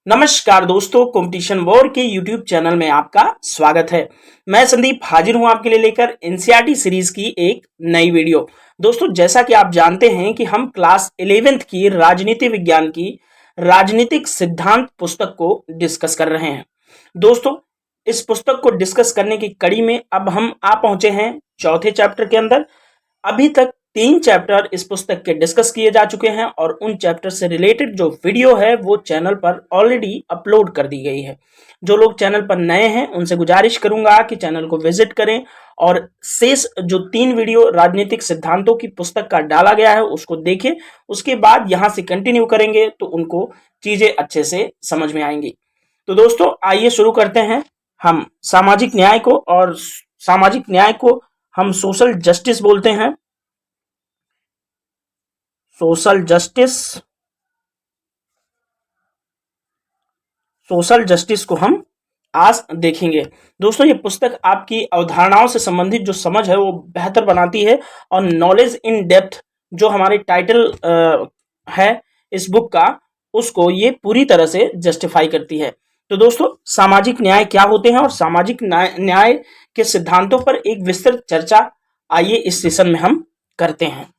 नमस्कार दोस्तों, competition war के यूट्यूब चैनल में आपका स्वागत है। मैं संदीप हाजिर हूं आपके लिए लेकर एनसीईआरटी सीरीज की एक नई वीडियो। दोस्तों, जैसा कि आप जानते हैं कि हम क्लास 11th की राजनीति विज्ञान की राजनीतिक सिद्धांत पुस्तक को डिस्कस कर रहे हैं। दोस्तों, इस पुस्तक को डिस्कस करने की कड़ी में अब हम आ पहुंचे हैं चौथे चैप्टर के अंदर। अभी तक 3 चैप्टर इस पुस्तक के डिस्कस किए जा चुके हैं और उन चैप्टर से रिलेटेड जो वीडियो है वो चैनल पर ऑलरेडी अपलोड कर दी गई है। जो लोग चैनल पर नए हैं उनसे गुजारिश करूंगा कि चैनल को विजिट करें और शेष जो 3 वीडियो राजनीतिक सिद्धांतों की पुस्तक का डाला गया है उसको देखें। उसके बाद यहां से कंटिन्यू करेंगे तो उनको चीजें अच्छे से समझ में आएंगी। तो दोस्तों, आइए शुरू करते हैं। हम सामाजिक न्याय को, और सामाजिक न्याय को हम सोशल जस्टिस बोलते हैं। सोशल जस्टिस को हम आज देखेंगे। दोस्तों, ये पुस्तक आपकी अवधारणाओं से संबंधित जो समझ है वो बेहतर बनाती है और नॉलेज इन डेप्थ जो हमारे टाइटल है इस बुक का, उसको ये पूरी तरह से जस्टिफाई करती है। तो दोस्तों, सामाजिक न्याय क्या होते हैं और सामाजिक न्याय के सिद्धांतों पर एक विस्तृत चर्चा आइए इस सेशन में हम करते हैं।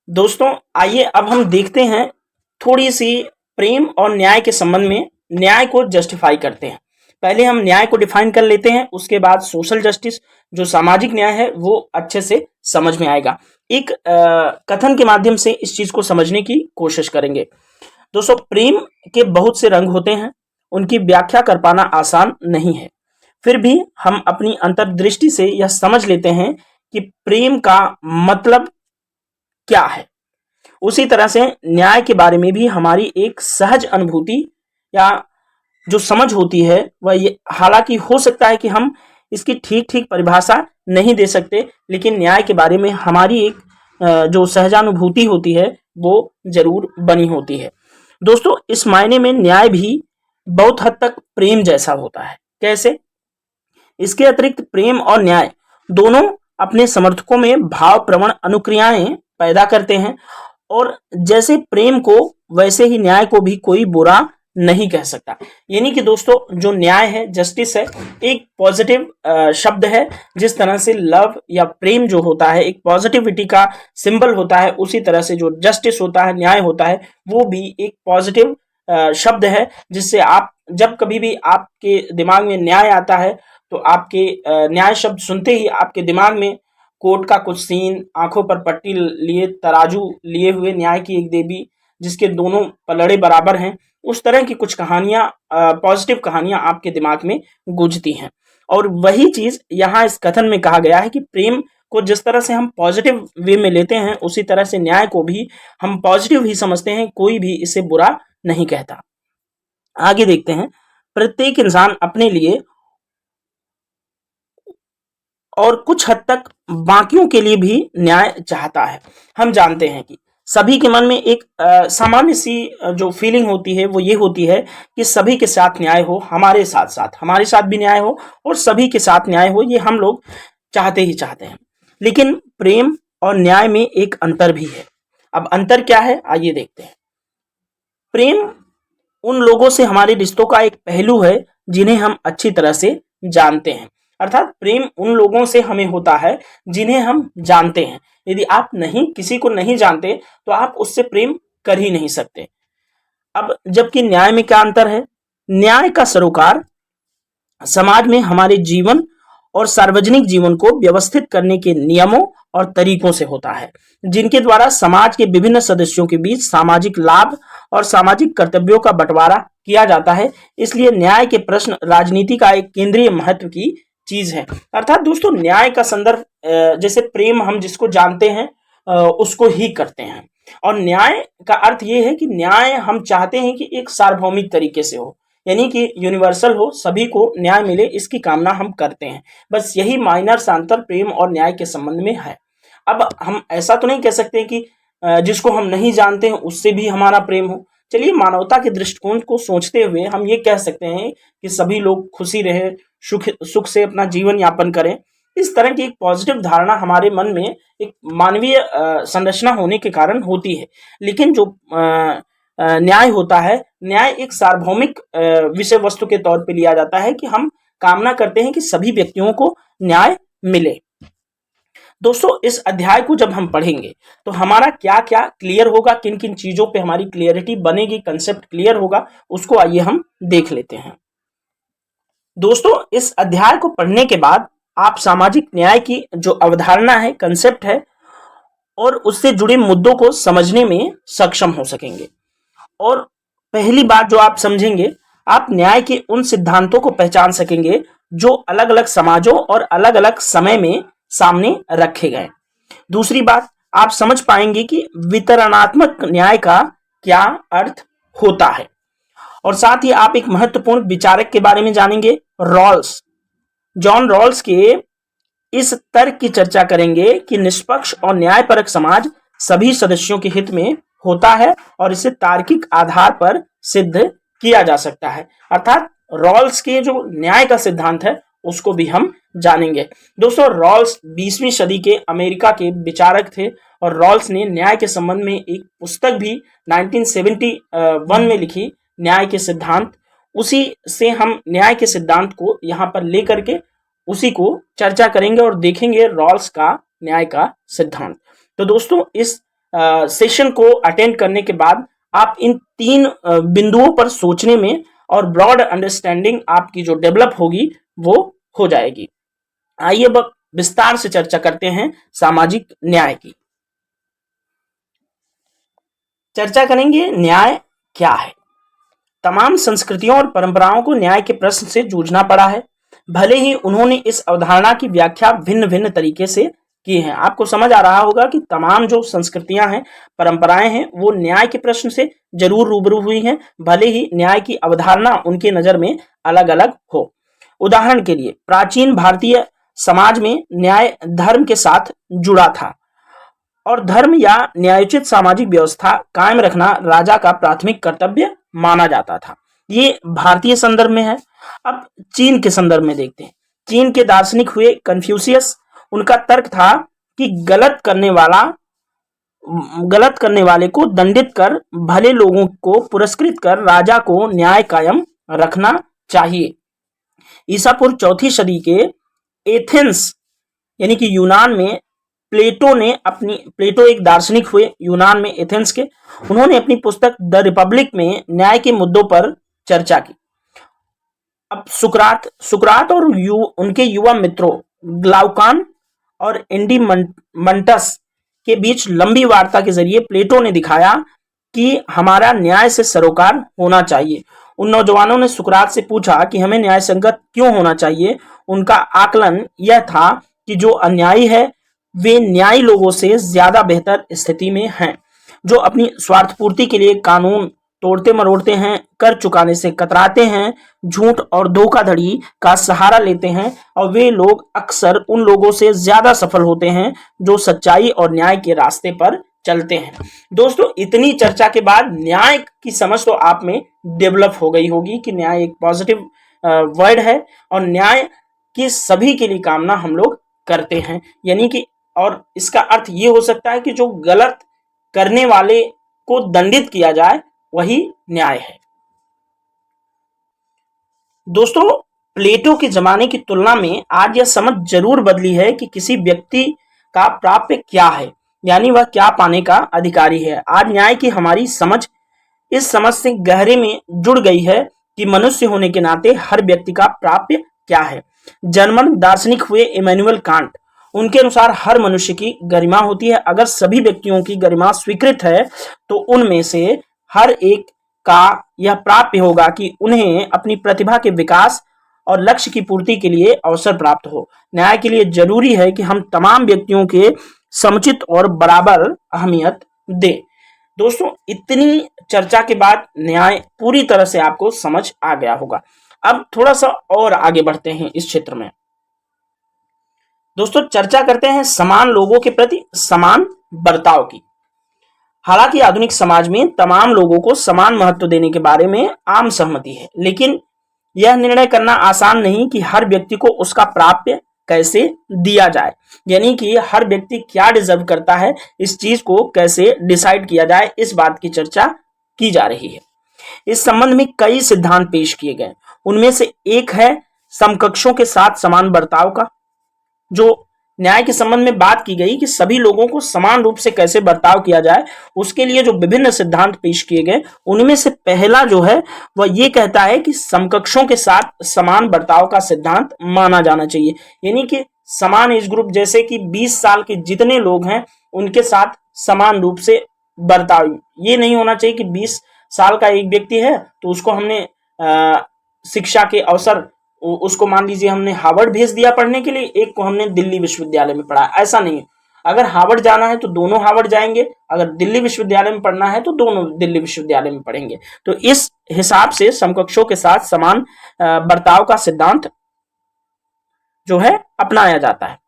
दोस्तों, आइए अब हम देखते हैं थोड़ी सी प्रेम और न्याय के संबंध में न्याय को जस्टिफाई करते हैं। पहले हम न्याय को डिफाइन कर लेते हैं, उसके बाद सोशल जस्टिस जो सामाजिक न्याय है वो अच्छे से समझ में आएगा। एक कथन के माध्यम से इस चीज को समझने की कोशिश करेंगे। दोस्तों, प्रेम के बहुत से रंग होते हैं, उनकी व्याख्या कर पाना आसान नहीं है। फिर भी हम अपनी अंतर्दृष्टि से यह समझ लेते हैं कि प्रेम का मतलब क्या है। उसी तरह से न्याय के बारे में भी हमारी एक सहज अनुभूति या जो समझ होती है वह ये, हालांकि हो सकता है कि हम इसकी ठीक ठीक परिभाषा नहीं दे सकते, लेकिन न्याय के बारे में हमारी एक जो सहजानुभूति होती है वो जरूर बनी होती है। दोस्तों, इस मायने में न्याय भी बहुत हद तक प्रेम जैसा होता है। कैसे? इसके अतिरिक्त प्रेम और न्याय दोनों अपने समर्थकों में भाव प्रवण अनुक्रियाएं पैदा करते हैं, और जैसे प्रेम को वैसे ही न्याय को भी कोई बुरा नहीं कह सकता। यानी कि दोस्तों, जो न्याय है, जस्टिस है, एक पॉजिटिव शब्द है। जिस तरह से लव या प्रेम जो होता है एक पॉजिटिविटी का सिंबल होता है, उसी तरह से जो जस्टिस होता है, न्याय होता है, वो भी एक पॉजिटिव शब्द है, जिससे आप जब कभी भी आपके दिमाग में न्याय आता है तो आपके न्याय शब्द सुनते ही आपके दिमाग में कोर्ट का कुछ सीन, आंखों पर पट्टी लिए तराजू लिए हुए न्याय की एक देवी जिसके दोनों पलड़े बराबर हैं, उस तरह की कुछ कहानियां, पॉजिटिव कहानियां आपके दिमाग में गूंजती हैं। और वही चीज यहाँ इस कथन में कहा गया है कि प्रेम को जिस तरह से हम पॉजिटिव वे में लेते हैं, उसी तरह से न्याय को भी हम पॉजिटिव ही समझते हैं, कोई भी इसे बुरा नहीं कहता। आगे देखते हैं। प्रत्येक इंसान अपने लिए और कुछ हद तक बाकियों के लिए भी न्याय चाहता है। हम जानते हैं कि सभी के मन में एक सामान्य सी जो फीलिंग होती है वो ये होती है कि सभी के साथ न्याय हो, हमारे साथ भी न्याय हो और सभी के साथ न्याय हो, ये हम लोग चाहते ही चाहते हैं। लेकिन प्रेम और न्याय में एक अंतर भी है। अब अंतर क्या है, आइए देखते हैं। प्रेम उन लोगों से हमारे रिश्तों का एक पहलू है जिन्हें हम अच्छी तरह से जानते हैं। अर्थात प्रेम उन लोगों से हमें होता है जिन्हें हम जानते हैं। यदि आप किसी को नहीं जानते तो आप उससे प्रेम कर ही नहीं सकते। अब जबकि न्याय में क्या अंतर है? न्याय का सरोकार समाज में हमारे जीवन और सार्वजनिक जीवन को व्यवस्थित करने के नियमों और तरीकों से होता है, जिनके द्वारा समाज के विभिन्न सदस्यों के बीच सामाजिक लाभ और सामाजिक कर्तव्यों का बंटवारा किया जाता है। इसलिए न्याय के प्रश्न राजनीति का एक केंद्रीय महत्व की चीज है। अर्थात दोस्तों, न्याय का संदर्भ जैसे प्रेम हम जिसको जानते हैं उसको ही करते हैं, और न्याय का अर्थ ये है कि न्याय हम चाहते हैं कि एक सार्वभौमिक तरीके से हो, यानी कि यूनिवर्सल हो, सभी को न्याय मिले, इसकी कामना हम करते हैं। बस यही माइनर सा अंतर प्रेम और न्याय के संबंध में है। अब हम ऐसा तो नहीं कह सकते कि जिसको हम नहीं जानते हैं उससे भी हमारा प्रेम हो। चलिए, मानवता के दृष्टिकोण को सोचते हुए हम ये कह सकते हैं कि सभी लोग खुशी रहे, सुख से अपना जीवन यापन करें। इस तरह की एक पॉजिटिव धारणा हमारे मन में एक मानवीय संरचना होने के कारण होती है। लेकिन जो न्याय होता है, न्याय एक सार्वभौमिक विषय वस्तु के तौर पे लिया जाता है कि हम कामना करते हैं कि सभी व्यक्तियों को न्याय मिले। दोस्तों, इस अध्याय को जब हम पढ़ेंगे तो हमारा क्या क्या क्लियर होगा, किन किन चीजों पे हमारी क्लियरिटी बनेगी, कंसेप्ट क्लियर होगा, उसको आइए हम देख लेते हैं। दोस्तों, इस अध्याय को पढ़ने के बाद आप सामाजिक न्याय की जो अवधारणा है, कंसेप्ट है, और उससे जुड़े मुद्दों को समझने में सक्षम हो सकेंगे। और पहली बात जो आप समझेंगे, आप न्याय के उन सिद्धांतों को पहचान सकेंगे जो अलग अलग समाजों और अलग अलग समय में सामने रखे गए। दूसरी बात, आप समझ पाएंगे कि वितरणात्मक न्याय का क्या अर्थ होता है। और साथ ही आप एक महत्वपूर्ण विचारक के बारे में जानेंगे, रॉल्स, जॉन रॉल्स के इस तर्क की चर्चा करेंगे कि निष्पक्ष और न्यायपरक समाज सभी सदस्यों के हित में होता है और इसे तार्किक आधार पर सिद्ध किया जा सकता है। अर्थात रॉल्स के जो न्याय का सिद्धांत है उसको भी हम जानेंगे। दोस्तों, रॉल्स 20वीं सदी के अमेरिका के विचारक थे और रॉल्स ने न्याय के संबंध में एक पुस्तक भी 1971 में लिखी, न्याय के सिद्धांत। उसी से हम न्याय के सिद्धांत को यहाँ पर लेकर के उसी को चर्चा करेंगे और देखेंगे रॉल्स का न्याय का सिद्धांत। तो दोस्तों, इस सेशन को अटेंड करने के बाद आप इन 3 बिंदुओं पर सोचने में और ब्रॉड अंडरस्टैंडिंग आपकी जो डेवलप होगी वो हो जाएगी। आइए अब विस्तार से चर्चा करते हैं सामाजिक न्याय की। चर्चा करेंगे न्याय क्या है। तमाम संस्कृतियों और परंपराओं को न्याय के प्रश्न से जूझना पड़ा है, भले ही उन्होंने इस अवधारणा की व्याख्या भिन्न भिन्न तरीके से की है। आपको समझ आ रहा होगा कि तमाम जो संस्कृतियां हैं, परंपराएं हैं, वो न्याय के प्रश्न से जरूर रूबरू हुई हैं, भले ही न्याय की अवधारणा उनके नजर में अलग अलग हो। उदाहरण के लिए, प्राचीन भारतीय समाज में न्याय धर्म के साथ जुड़ा था और धर्म या न्यायोचित सामाजिक व्यवस्था कायम रखना राजा का प्राथमिक कर्तव्य माना जाता था। ये भारतीय संदर्भ में है। अब चीन के संदर्भ में देखते हैं। चीन के दार्शनिक हुए कन्फ्यूशियस। उनका तर्क था कि गलत करने वाले को दंडित कर भले लोगों को पुरस्कृत कर राजा को न्याय कायम रखना चाहिए। ईसा पूर्व 4वीं सदी के एथेंस यानी कि यूनान में प्लेटो एक दार्शनिक हुए यूनान में, एथेंस के। उन्होंने अपनी पुस्तक द रिपब्लिक में न्याय के मुद्दों पर चर्चा की। अब सुकरात और उनके युवा मित्रों ग्लाउकान और एंडीमंटस के बीच लंबी वार्ता के जरिए प्लेटो ने दिखाया कि हमारा न्याय से सरोकार होना चाहिए। उन नौजवानों ने सुकरात से पूछा कि हमें न्याय संगत क्यों होना चाहिए। उनका आकलन यह था कि जो अन्यायी है वे न्यायी लोगों से ज्यादा बेहतर स्थिति में हैं, जो अपनी स्वार्थपूर्ति के लिए कानून तोड़ते मरोड़ते हैं, कर चुकाने से कतराते हैं, झूठ और धोखाधड़ी का सहारा लेते हैं, और वे लोग अक्सर उन लोगों से ज्यादा सफल होते हैं जो सच्चाई और न्याय के रास्ते पर चलते हैं। दोस्तों, इतनी चर्चा के बाद न्याय की समझ तो आप में डेवलप हो गई होगी कि न्याय एक पॉजिटिव वर्ड है और न्याय की सभी के लिए कामना हम लोग करते हैं, यानी कि, और इसका अर्थ ये हो सकता है कि जो गलत करने वाले को दंडित किया जाए वही न्याय है। दोस्तों, प्लेटो के जमाने की तुलना में आज यह समझ जरूर बदली है कि किसी व्यक्ति का प्राप्य क्या है, यानी वह क्या पाने का अधिकारी है। आज न्याय की हमारी समझ इस समझ से गहरे में जुड़ गई है कि मनुष्य होने के नाते हर व्यक्ति का प्राप्य क्या है। जर्मन दार्शनिक हुए इमैनुअल कांट, उनके अनुसार हर मनुष्य की गरिमा होती है। अगर सभी व्यक्तियों की गरिमा स्वीकृत है तो उनमें से हर एक का यह प्राप्य होगा कि उन्हें अपनी प्रतिभा के विकास और लक्ष्य की पूर्ति के लिए अवसर प्राप्त हो। न्याय के लिए जरूरी है कि हम तमाम व्यक्तियों के समुचित और बराबर अहमियत दें। दोस्तों, इतनी चर्चा के बाद न्याय पूरी तरह से आपको समझ आ गया होगा। अब थोड़ा सा और आगे बढ़ते हैं इस क्षेत्र में। दोस्तों, चर्चा करते हैं समान लोगों के प्रति समान बर्ताव की। हालांकि आधुनिक समाज में तमाम लोगों को समान महत्व देने के बारे में आम सहमति है, लेकिन यह निर्णय करना आसान नहीं कि हर व्यक्ति को उसका प्राप्य कैसे दिया जाए, यानी कि हर व्यक्ति क्या डिजर्व करता है, इस चीज को कैसे डिसाइड किया जाए, इस बात की चर्चा की जा रही है। इस संबंध में कई सिद्धांत पेश किए गए। उनमें से एक है समकक्षों के साथ समान बर्ताव का। जो न्याय के संबंध में बात की गई कि सभी लोगों को समान रूप से कैसे बर्ताव किया जाए, उसके लिए जो विभिन्न सिद्धांत पेश किए गए, उनमें से पहला जो है वह ये कहता है कि समकक्षों के साथ समान बर्ताव का सिद्धांत माना जाना चाहिए। यानी कि समान एज ग्रुप, जैसे कि 20 साल के जितने लोग हैं उनके साथ समान रूप से बर्ताव। ये नहीं होना चाहिए कि 20 साल का एक व्यक्ति है तो उसको हमने शिक्षा के अवसर, उसको मान लीजिए हमने हार्वर्ड भेज दिया पढ़ने के लिए, एक को हमने दिल्ली विश्वविद्यालय में पढ़ा। ऐसा नहीं है। अगर हार्वर्ड जाना है तो दोनों हार्वर्ड जाएंगे, अगर दिल्ली विश्वविद्यालय में पढ़ना है तो दोनों दिल्ली विश्वविद्यालय में पढ़ेंगे। तो इस हिसाब से समकक्षों के साथ समान बर्ताव का सिद्धांत जो है अपनाया जाता है।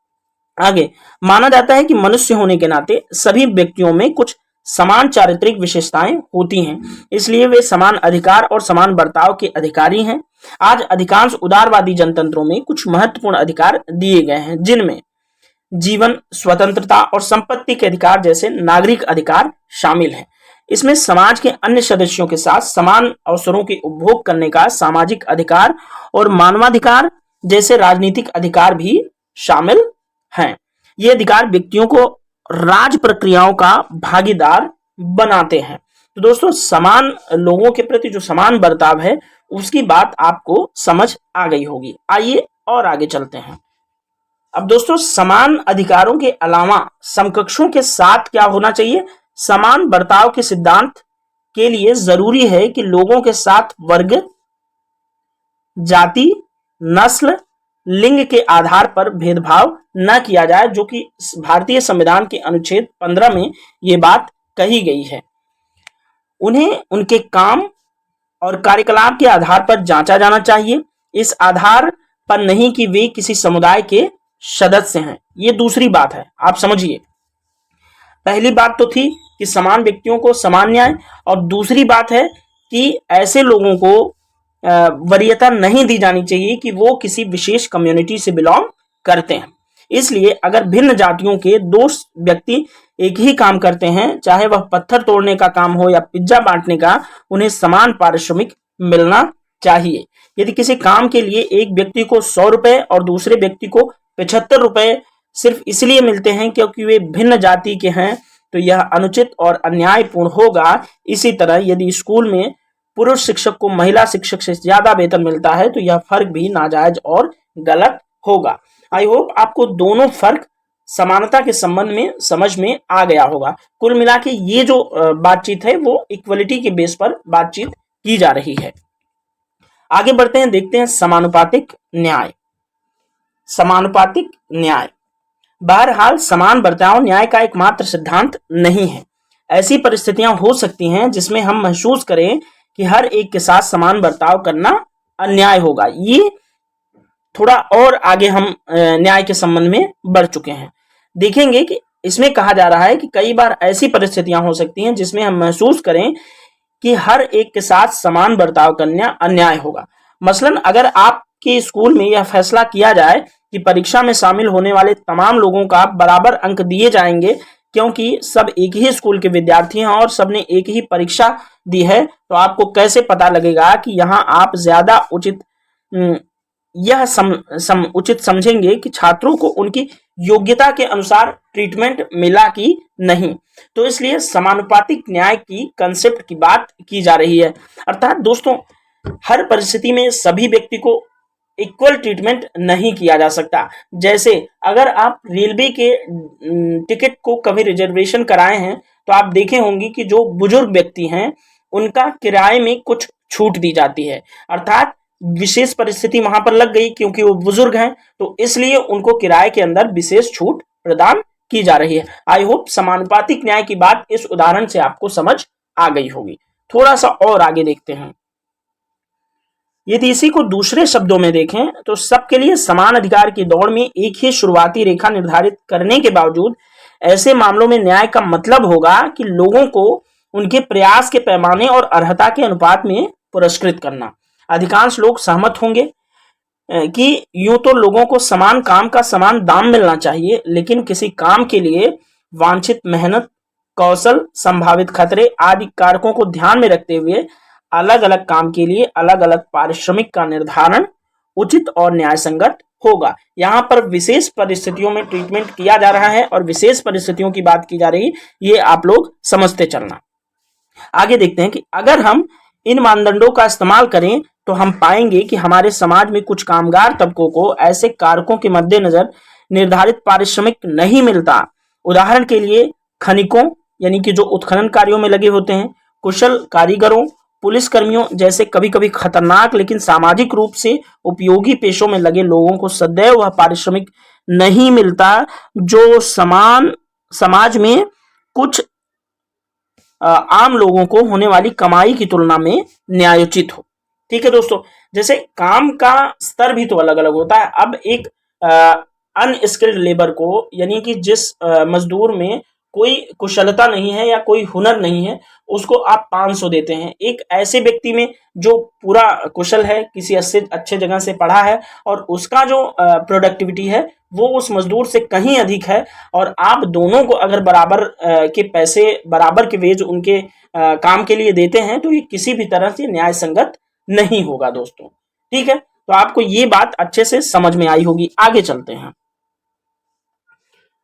आगे माना जाता है कि मनुष्य होने के नाते सभी व्यक्तियों में कुछ समान चारित्रिक विशेषताएं होती हैं, इसलिए वे समान अधिकार और समान बर्ताव के अधिकारी हैं। आज अधिकांश उदारवादी जनतंत्रों में कुछ महत्वपूर्ण अधिकार दिए गए हैं, जिनमें जीवन, स्वतंत्रता और संपत्ति के अधिकार जैसे नागरिक अधिकार शामिल हैं। इसमें समाज के अन्य सदस्यों के साथ समान अवसरों के उपभोग करने का सामाजिक अधिकार और मानवाधिकार जैसे राजनीतिक अधिकार भी शामिल हैं। ये अधिकार व्यक्तियों को राज प्रक्रियाओं का भागीदार बनाते हैं। तो दोस्तों, समान लोगों के प्रति जो समान बर्ताव है उसकी बात आपको समझ आ गई होगी। आइए और आगे चलते हैं। अब दोस्तों, समान अधिकारों के अलावा समकक्षों के साथ क्या होना चाहिए? समान बर्ताव के सिद्धांत के लिए जरूरी है कि लोगों के साथ वर्ग, जाति, नस्ल, लिंग के आधार पर भेदभाव न किया जाए, जो कि भारतीय संविधान के अनुच्छेद 15 में ये बात कही गई है। उन्हें उनके काम और कार्यकलाप के आधार पर जांचा जाना चाहिए, इस आधार पर नहीं कि वे किसी समुदाय के सदस्य हैं। ये दूसरी बात है, आप समझिए। पहली बात तो थी कि समान व्यक्तियों को समान न्याय, और दूसरी बात है कि ऐसे लोगों को वरीयता नहीं दी जानी चाहिए कि वो किसी विशेष कम्युनिटी से बिलोंग करते हैं। इसलिए अगर भिन्न जातियों के दो व्यक्ति एक ही काम करते हैं, चाहे वह पत्थर तोड़ने का काम हो या पिज्जा बांटने का, उन्हें समान पारिश्रमिक मिलना चाहिए। यदि किसी काम के लिए एक व्यक्ति को 100 रुपए और दूसरे व्यक्ति को 75 रुपए सिर्फ इसलिए मिलते हैं क्योंकि वे भिन्न जाति के हैं, तो यह अनुचित और अन्यायपूर्ण होगा। इसी तरह यदि स्कूल में पुरुष शिक्षक को महिला शिक्षक से ज्यादा वेतन मिलता है तो यह फर्क भी नाजायज और गलत होगा। आई होप आपको दोनों फर्क समानता के संबंध में समझ में आ गया होगा। कुल मिला के ये जो बातचीत है वो इक्वलिटी के बेस पर बातचीत की जा रही है। आगे बढ़ते हैं, देखते हैं समानुपातिक न्याय। समानुपातिक न्याय बहरहाल समान बर्ताव न्याय का एकमात्र सिद्धांत नहीं है। ऐसी परिस्थितियां हो सकती हैं जिसमें हम महसूस करें कि हर एक के साथ समान बर्ताव करना अन्याय होगा। ये थोड़ा और आगे हम न्याय के संबंध में बढ़ चुके हैं, देखेंगे कि इसमें कहा जा रहा है कि कई बार ऐसी परिस्थितियां हो सकती हैं जिसमें हम महसूस करें कि हर एक के साथ समान बर्ताव करना अन्याय होगा। मसलन अगर आपके स्कूल में यह फैसला किया जाए कि परीक्षा में शामिल होने वाले तमाम लोगों का बराबर अंक दिए जाएंगे क्योंकि सब एक ही स्कूल के विद्यार्थी हैं और सबने एक ही परीक्षा दी है, तो आपको कैसे पता लगेगा कि यहाँ आप ज्यादा उचित उचित समझेंगे कि छात्रों को उनकी योग्यता के अनुसार ट्रीटमेंट मिला कि नहीं। तो इसलिए समानुपातिक न्याय की कंसेप्ट की बात की जा रही है। अर्थात दोस्तों, हर परिस्थिति में सभी व्यक्ति को इक्वल ट्रीटमेंट नहीं किया जा सकता। जैसे अगर आप रेलवे के टिकट को कभी रिजर्वेशन कराए हैं तो आप देखे होंगे कि जो बुजुर्ग व्यक्ति हैं उनका किराए में कुछ छूट दी जाती है। अर्थात विशेष परिस्थिति वहां पर लग गई क्योंकि वो बुजुर्ग हैं, तो इसलिए उनको किराए के अंदर विशेष छूट प्रदान की जा रही है। आई होप समानुपातिक न्याय की बात इस उदाहरण से आपको समझ आ गई होगी। थोड़ा सा और आगे देखते हैं। यदि इसी को दूसरे शब्दों में देखें तो सबके लिए समान अधिकार की दौड़ में एक ही शुरुआती रेखा निर्धारित करने के बावजूद ऐसे मामलों में न्याय का मतलब होगा कि लोगों को उनके प्रयास के पैमाने और अर्हता के अनुपात में पुरस्कृत करना। अधिकांश लोग सहमत होंगे कि यूं तो लोगों को समान काम का समान दाम मिलना चाहिए, लेकिन किसी काम के लिए वांछित मेहनत कौशल, संभावित खतरे आदि कारकों को ध्यान में रखते हुए अलग अलग काम के लिए अलग अलग पारिश्रमिक का निर्धारण उचित और न्याय संगत होगा। यहाँ पर विशेष परिस्थितियों में ट्रीटमेंट किया जा रहा है और विशेष परिस्थितियों की बात की जा रही, ये आप लोग समझते चलना। आगे देखते हैं कि अगर हम इन मानदंडों का इस्तेमाल करें तो हम पाएंगे कि हमारे समाज में कुछ कामगार तबकों को ऐसे कारकों के मद्देनजर निर्धारित पारिश्रमिक नहीं मिलता। उदाहरण के लिए खनिकों यानी कि जो उत्खनन कार्यों में लगे होते हैं, कुशल कारीगरों, पुलिस कर्मियों जैसे कभी कभी खतरनाक लेकिन सामाजिक रूप से उपयोगी पेशों में लगे लोगों को सदैव वह पारिश्रमिक नहीं मिलता जो समाज में कुछ आम लोगों को होने वाली कमाई की तुलना में न्यायोचित हो। ठीक है दोस्तों, जैसे काम का स्तर भी तो अलग अलग होता है। अब एक अनस्किल्ड लेबर को यानी कि जिस मजदूर में कोई कुशलता नहीं है या कोई हुनर नहीं है, उसको आप 500 देते हैं। एक ऐसे व्यक्ति में जो पूरा कुशल है, किसी अच्छे जगह से पढ़ा है और उसका जो प्रोडक्टिविटी है वो उस मजदूर से कहीं अधिक है, और आप दोनों को अगर बराबर के पैसे, बराबर के वेज उनके काम के लिए देते हैं तो ये किसी भी तरह से न्याय संगत नहीं होगा दोस्तों। ठीक है, तो आपको ये बात अच्छे से समझ में आई होगी। आगे चलते हैं।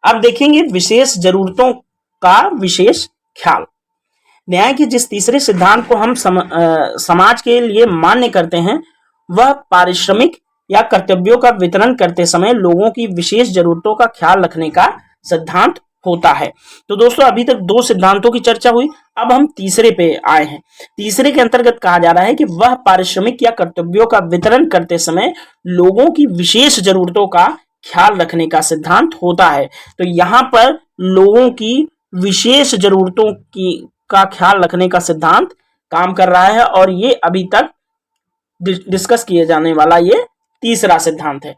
अब देखेंगे विशेष जरूरतों का विशेष ख्याल। न्याय के जिस तीसरे सिद्धांत को हम समाज के लिए मान्य करते हैं वह पारिश्रमिक या कर्तव्यों का वितरण करते समय लोगों की विशेष जरूरतों का ख्याल रखने का सिद्धांत होता है। तो दोस्तों अभी तक 2 सिद्धांतों की चर्चा हुई, अब हम तीसरे पे आए हैं। तीसरे के अंतर्गत कहा जा रहा है कि वह पारिश्रमिक या कर्तव्यों का वितरण करते समय लोगों की विशेष जरूरतों का ख्याल रखने का सिद्धांत होता है। तो यहाँ पर लोगों की विशेष जरूरतों का ख्याल रखने का सिद्धांत काम कर रहा है और ये अभी तक डिस्कस किए जाने वाला ये तीसरा सिद्धांत है।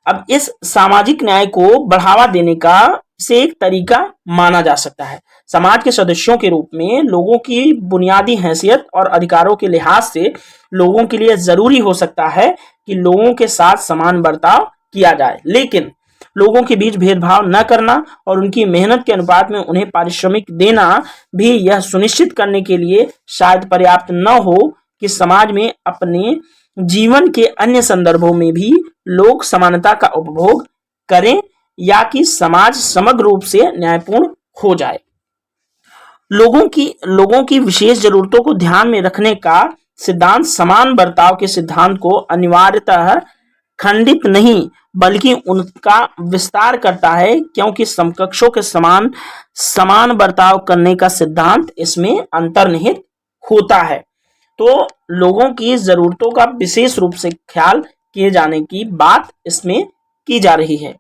अब इस सामाजिक न्याय को बढ़ावा देने का से एक तरीका माना जा सकता है। समाज के सदस्यों के रूप में लोगों की बुनियादी हैसियत और अधिकारों के लिहाज से लोगों के लिए जरूरी हो सकता है कि लोगों के साथ समान बर्ताव किया जाए, लेकिन लोगों के बीच भेदभाव न करना और उनकी मेहनत के अनुपात में उन्हें पारिश्रमिक देना भी यह सुनिश्चित करने के लिए शायद पर्याप्त न हो कि समाज में अपने जीवन के अन्य संदर्भों में भी लोग समानता का उपभोग करें या कि समाज समग्र रूप से न्यायपूर्ण हो जाए। लोगों की विशेष जरूरतों को ध्यान में रखने का सिद्धांत समान बर्ताव के सिद्धांत को अनिवार्यतः खंडित नहीं बल्कि उनका विस्तार करता है, क्योंकि समकक्षों के समान बर्ताव करने का सिद्धांत इसमें अंतर्निहित होता है। तो लोगों की जरूरतों का विशेष रूप से ख्याल किए जाने की बात इसमें की जा रही है।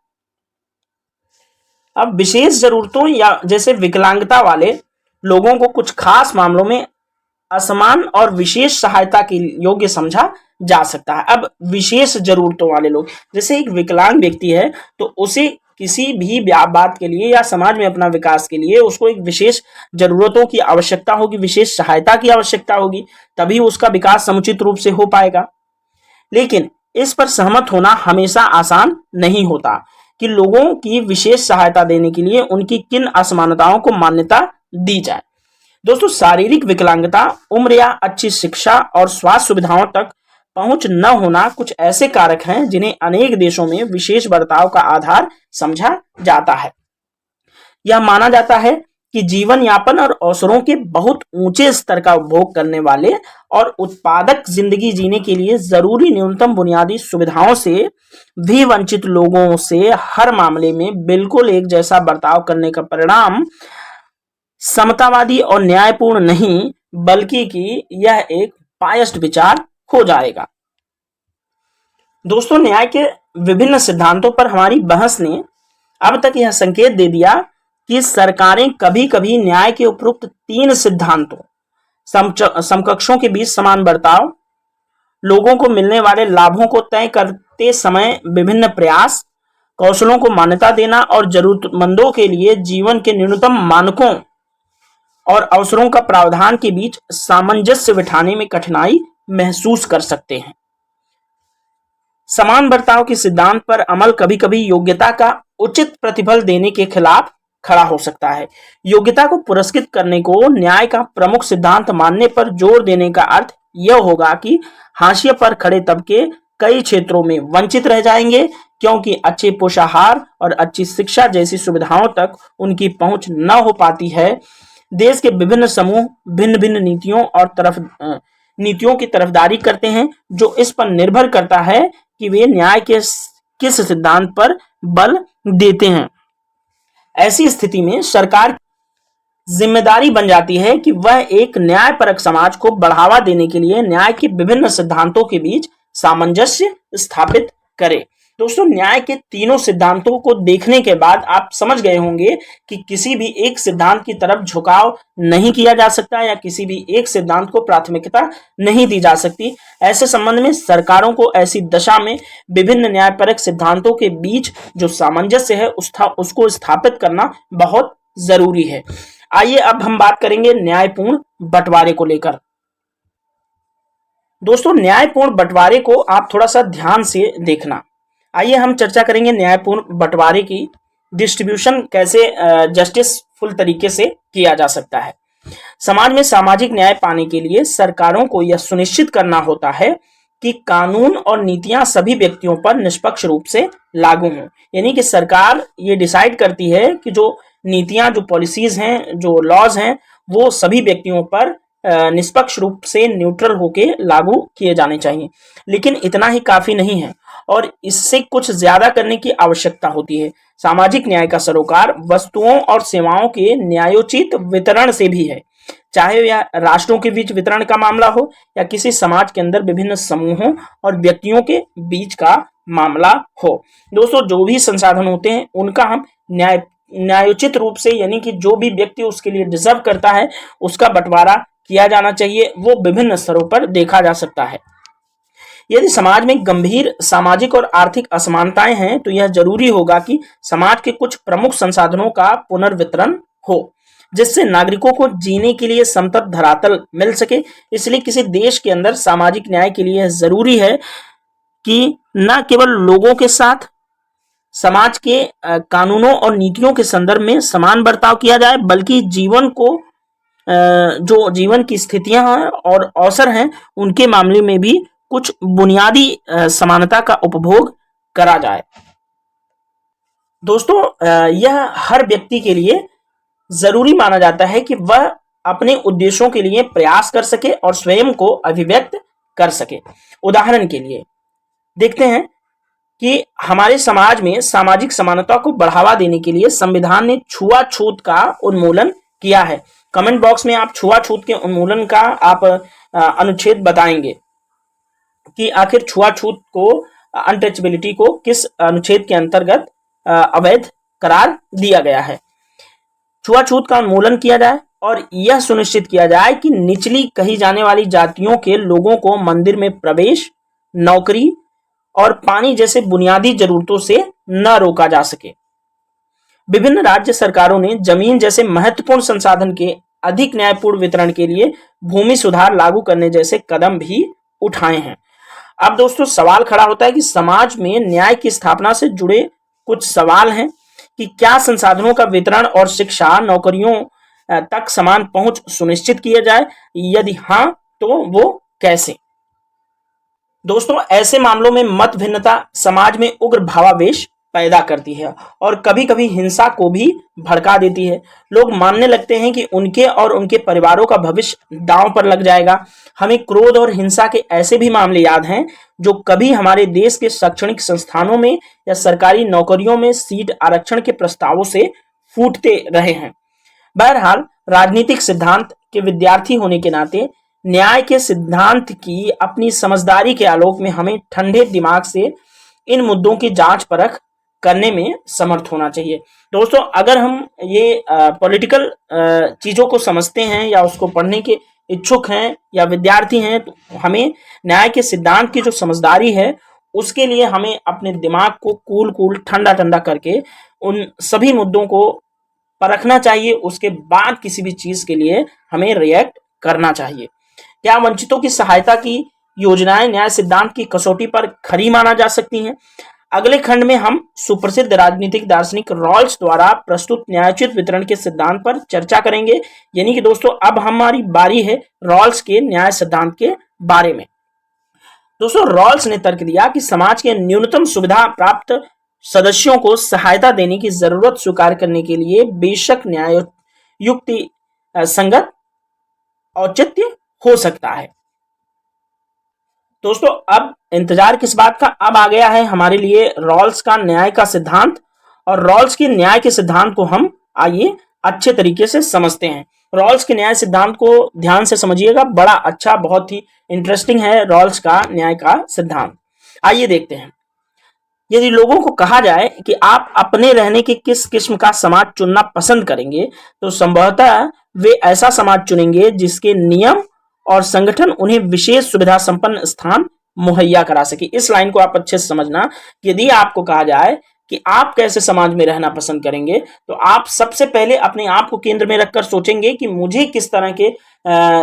अब विशेष जरूरतों या जैसे विकलांगता वाले लोगों को कुछ खास मामलों में असमान और विशेष सहायता के योग्य समझा जा सकता है। अब विशेष जरूरतों वाले लोग, जैसे एक विकलांग व्यक्ति है तो उसे किसी भी बात के लिए या समाज में अपना विकास के लिए उसको एक विशेष जरूरतों की आवश्यकता होगी, विशेष सहायता की आवश्यकता होगी, तभी उसका विकास समुचित रूप से हो पाएगा। लेकिन इस पर सहमत होना हमेशा आसान नहीं होता कि लोगों की विशेष सहायता देने के लिए उनकी किन असमानताओं को मान्यता दी जाए। दोस्तों शारीरिक विकलांगता, उम्र या अच्छी शिक्षा और स्वास्थ्य सुविधाओं तक पहुंच न होना कुछ ऐसे कारक हैं जिन्हें अनेक देशों में विशेष बर्ताव का आधार समझा जाता है। यह माना जाता है कि जीवन यापन और अवसरों के बहुत ऊंचे स्तर का उपभोग करने वाले और उत्पादक जिंदगी जीने के लिए जरूरी न्यूनतम बुनियादी सुविधाओं से भी वंचित लोगों से हर मामले में बिल्कुल एक जैसा बर्ताव करने का परिणाम समतावादी और न्यायपूर्ण नहीं बल्कि कि यह एक बायस्ड विचार हो जाएगा। दोस्तों न्याय के विभिन्न सिद्धांतों पर हमारी बहस ने अब तक यह संकेत दे दिया कि सरकारें कभी कभी न्याय के उपरोक्त 3 सिद्धांतों, समकक्षों के बीच समान बर्ताव, लोगों को मिलने वाले लाभों को तय करते समय विभिन्न प्रयास, कौशलों को मान्यता देना और जरूरतमंदों के लिए जीवन के न्यूनतम मानकों और अवसरों का प्रावधान के बीच सामंजस्य बिठाने में कठिनाई महसूस कर सकते हैं। समान बर्ताव के सिद्धांत पर अमल कभी कभी योग्यता का उचित प्रतिफल देने के खिलाफ खड़ा हो सकता है। योग्यता को पुरस्कृत करने को न्याय का प्रमुख सिद्धांत मानने पर जोर देने का अर्थ यह होगा कि हाशिए पर खड़े तबके कई क्षेत्रों में वंचित रह जाएंगे, क्योंकि अच्छे पोषाहार और अच्छी शिक्षा जैसी सुविधाओं तक उनकी पहुंच न हो पाती है। देश के विभिन्न समूह भिन्न भिन्न नीतियों की तरफदारी करते हैं, जो इस पर निर्भर करता है कि वे न्याय के किस सिद्धांत पर बल देते हैं। ऐसी स्थिति में सरकार जिम्मेदारी बन जाती है कि वह एक न्यायपरक समाज को बढ़ावा देने के लिए न्याय के विभिन्न सिद्धांतों के बीच सामंजस्य स्थापित करे। दोस्तों, न्याय के तीनों सिद्धांतों को देखने के बाद आप समझ गए होंगे कि किसी भी एक सिद्धांत की तरफ झुकाव नहीं किया जा सकता या किसी भी एक सिद्धांत को प्राथमिकता नहीं दी जा सकती। ऐसे संबंध में सरकारों को ऐसी दशा में विभिन्न न्यायपरक सिद्धांतों के बीच जो सामंजस्य है उसको स्थापित करना बहुत जरूरी है। आइए अब हम बात करेंगे न्यायपूर्ण बंटवारे को लेकर। दोस्तों, न्यायपूर्ण बंटवारे को आप थोड़ा सा ध्यान से देखना। आइए हम चर्चा करेंगे न्यायपूर्ण बंटवारे की डिस्ट्रीब्यूशन कैसे जस्टिसफुल तरीके से किया जा सकता है। समाज में सामाजिक न्याय पाने के लिए सरकारों को यह सुनिश्चित करना होता है कि कानून और नीतियां सभी व्यक्तियों पर निष्पक्ष रूप से लागू हों। यानी कि सरकार ये डिसाइड करती है कि जो नीतियां, जो पॉलिसीज हैं, जो लॉज हैं, वो सभी व्यक्तियों पर निष्पक्ष रूप से न्यूट्रल होके लागू किए जाने चाहिए। लेकिन इतना ही काफी नहीं है और इससे कुछ ज्यादा करने की आवश्यकता होती है। सामाजिक न्याय का सरोकार वस्तुओं और सेवाओं के न्यायोचित वितरण से भी है, चाहे यह राष्ट्रों के बीच वितरण का मामला हो या किसी समाज के अंदर विभिन्न समूहों और व्यक्तियों के बीच का मामला हो। दोस्तों, जो भी संसाधन होते हैं उनका हम न्यायोचित रूप से, यानी कि जो भी व्यक्ति उसके लिए डिजर्व करता है उसका बंटवारा किया जाना चाहिए। वो विभिन्न स्तरों पर देखा जा सकता है। यदि समाज में गंभीर सामाजिक और आर्थिक असमानताएं हैं तो यह जरूरी होगा कि समाज के कुछ प्रमुख संसाधनों का पुनर्वितरण हो, जिससे नागरिकों को जीने के लिए समतल धरातल मिल सके। इसलिए किसी देश के अंदर सामाजिक न्याय के लिए जरूरी है कि न केवल लोगों के साथ समाज के कानूनों और नीतियों के संदर्भ में समान बर्ताव किया जाए, बल्कि जो जीवन की स्थितियां हैं और अवसर हैं उनके मामले में भी कुछ बुनियादी समानता का उपभोग करा जाए। दोस्तों, यह हर व्यक्ति के लिए जरूरी माना जाता है कि वह अपने उद्देश्यों के लिए प्रयास कर सके और स्वयं को अभिव्यक्त कर सके। उदाहरण के लिए देखते हैं कि हमारे समाज में सामाजिक समानता को बढ़ावा देने के लिए संविधान ने छुआछूत का उन्मूलन किया है। कमेंट बॉक्स में आप छुआछूत के उन्मूलन का आप अनुच्छेद बताएंगे कि आखिर छुआछूत को, अनटचेबिलिटी को किस अनुच्छेद के अंतर्गत अवैध करार दिया गया है। छुआछूत का उन्मूलन किया जाए और यह सुनिश्चित किया जाए कि निचली कही जाने वाली जातियों के लोगों को मंदिर में प्रवेश, नौकरी और पानी जैसे बुनियादी जरूरतों से न रोका जा सके। विभिन्न राज्य सरकारों ने जमीन जैसे महत्वपूर्ण संसाधन के अधिक न्यायपूर्ण वितरण के लिए भूमि सुधार लागू करने जैसे कदम भी उठाए हैं। अब दोस्तों, सवाल खड़ा होता है कि समाज में न्याय की स्थापना से जुड़े कुछ सवाल हैं कि क्या संसाधनों का वितरण और शिक्षा, नौकरियों तक समान पहुंच सुनिश्चित किया जाए? यदि हाँ, तो वो कैसे? दोस्तों, ऐसे मामलों में मत भिन्नता समाज में उग्र भावावेश पैदा करती है और कभी कभी हिंसा को भी भड़का देती है। लोग मानने लगते हैं कि उनके और उनके परिवारों का भविष्य दांव पर लग जाएगा। हमें क्रोध और हिंसा के ऐसे भी मामले याद हैं जो कभी हमारे देश के शैक्षणिक संस्थानों में या सरकारी नौकरियों में सीट आरक्षण के प्रस्तावों से फूटते रहे हैं। बहरहाल, राजनीतिक सिद्धांत के विद्यार्थी होने के नाते न्याय के सिद्धांत की अपनी समझदारी के आलोक में हमें ठंडे दिमाग से इन मुद्दों की जांच परख करने में समर्थ होना चाहिए। दोस्तों, अगर हम ये पॉलिटिकल चीजों को समझते हैं या उसको पढ़ने के इच्छुक हैं या विद्यार्थी हैं, तो हमें न्याय के सिद्धांत की जो समझदारी है उसके लिए हमें अपने दिमाग को कूल ठंडा करके उन सभी मुद्दों को परखना चाहिए। उसके बाद किसी भी चीज के लिए हमें रिएक्ट करना चाहिए। क्या वंचितों की सहायता की योजनाएं न्याय सिद्धांत की कसौटी पर खरी माना जा सकती हैं? अगले खंड में हम सुप्रसिद्ध राजनीतिक दार्शनिक रॉल्स द्वारा प्रस्तुत न्यायोचित वितरण के सिद्धांत पर चर्चा करेंगे। यानी कि दोस्तों अब हमारी बारी है रॉल्स के न्याय सिद्धांत के बारे में। दोस्तों रॉल्स ने तर्क दिया कि समाज के न्यूनतम सुविधा प्राप्त सदस्यों को सहायता देने की जरूरत स्वीकार करने के लिए बेशक न्याय युक्ति संगत औचित्य हो सकता है। दोस्तों अब इंतजार किस बात का, अब आ गया है हमारे लिए रॉल्स का न्याय का सिद्धांत। और रॉल्स के न्याय के सिद्धांत को हम आइए अच्छे तरीके से समझते हैं। रॉल्स के न्याय सिद्धांत को ध्यान से समझिएगा, बड़ा अच्छा, बहुत ही इंटरेस्टिंग है रॉल्स का न्याय का सिद्धांत। आइए देखते हैं। यदि लोगों को कहा जाए कि आप अपने रहने के किस किस्म का समाज चुनना पसंद करेंगे, तो संभवतः वे ऐसा समाज चुनेंगे जिसके नियम और संगठन उन्हें विशेष सुविधा संपन्न स्थान मुहैया करा सके। इस लाइन को आप अच्छे से समझना। यदि आपको कहा जाए कि आप कैसे समाज में रहना पसंद करेंगे, तो आप सबसे पहले अपने आप को केंद्र में रखकर सोचेंगे कि मुझे किस तरह के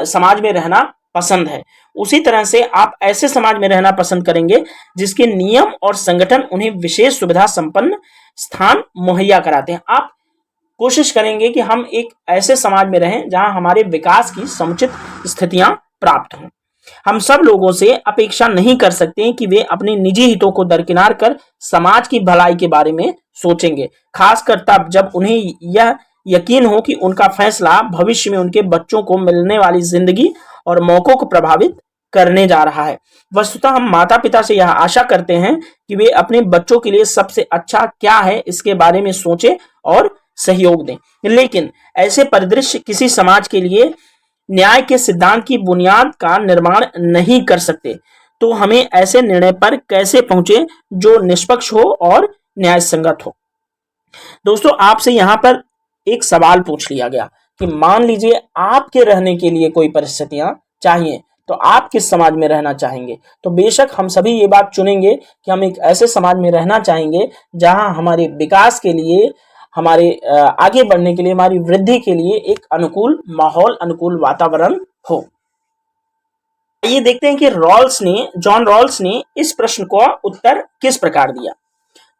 समाज में रहना पसंद है। उसी तरह से आप ऐसे समाज में रहना पसंद करेंगे जिसके नियम और संगठन उन्हें विशेष सुविधा संपन्न स्थान मुहैया कराते हैं। आप कोशिश करेंगे कि हम एक ऐसे समाज में रहें जहां हमारे विकास की समुचित स्थितियां प्राप्त हों। हम सब लोगों से अपेक्षा नहीं कर सकते कि वे अपने निजी हितों को दरकिनार कर समाज की भलाई के बारे में सोचेंगे, खासकर तब जब उन्हें यह यकीन हो कि उनका फैसला भविष्य में उनके बच्चों को मिलने वाली जिंदगी और मौकों को प्रभावित करने जा रहा है। वस्तुतः हम माता पिता से यह आशा करते हैं कि वे अपने बच्चों के लिए सबसे अच्छा क्या है इसके बारे में सोचें और सहयोग दें। लेकिन ऐसे परिदृश्य किसी समाज के लिए न्याय के सिद्धांत की बुनियाद का निर्माण नहीं कर सकते। तो हमें ऐसे निर्णय पर कैसे पहुंचे जो निष्पक्ष हो और न्याय संगत हो। दोस्तों आपसे यहां पर एक सवाल पूछ लिया गया कि मान लीजिए आपके रहने के लिए कोई परिस्थितियां चाहिए, तो आप किस समाज में रहना चाहेंगे। तो बेशक हम सभी ये बात चुनेंगे कि हम एक ऐसे समाज में रहना चाहेंगे जहां हमारे विकास के लिए, हमारे आगे बढ़ने के लिए, हमारी वृद्धि के लिए एक अनुकूल माहौल, अनुकूल वातावरण हो। ये देखते हैं कि जॉन रॉल्स ने इस प्रश्न का उत्तर किस प्रकार दिया।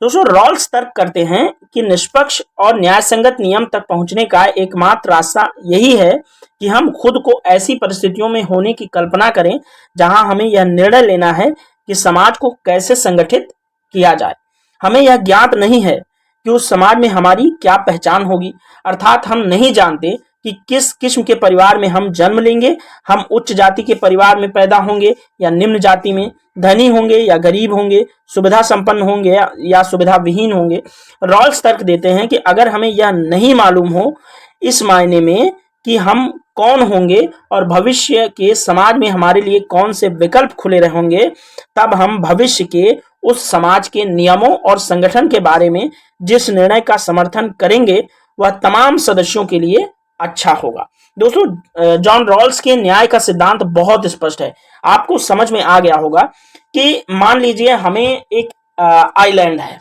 दोस्तों रॉल्स तर्क करते हैं कि निष्पक्ष और न्यायसंगत नियम तक पहुंचने का एकमात्र रास्ता यही है कि हम खुद को ऐसी परिस्थितियों में होने की कल्पना करें जहां हमें यह निर्णय लेना है कि समाज को कैसे संगठित किया जाए। हमें यह ज्ञात नहीं है कि उस समाज में हमारी क्या पहचान होगी, अर्थात हम नहीं जानते कि किस किस्म के परिवार में हम जन्म लेंगे। हम उच्च जाति के परिवार में पैदा होंगे या निम्न जाति में, धनी होंगे या गरीब होंगे, सुविधा संपन्न होंगे या सुविधा विहीन होंगे। रॉल्स तर्क देते हैं कि अगर हमें यह नहीं मालूम हो इस मायने में कि हम कौन होंगे और भविष्य के समाज में हमारे लिए कौन से विकल्प खुले रहेंगे, तब हम भविष्य के उस समाज के नियमों और संगठन के बारे में जिस निर्णय का समर्थन करेंगे वह तमाम सदस्यों के लिए अच्छा होगा। दोस्तों जॉन रॉल्स के न्याय का सिद्धांत बहुत स्पष्ट है। आपको समझ में आ गया होगा कि मान लीजिए हमें एक आइलैंड है,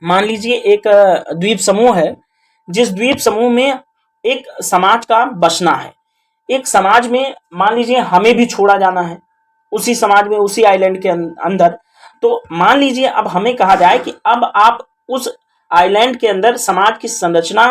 मान लीजिए एक द्वीप समूह है, जिस द्वीप समूह में एक समाज का बसना है। एक समाज में मान लीजिए हमें भी छोड़ा जाना है उसी समाज में, उसी आइलैंड के अंदर। तो मान लीजिए अब हमें कहा जाए कि अब आप उस आइलैंड के अंदर समाज की संरचना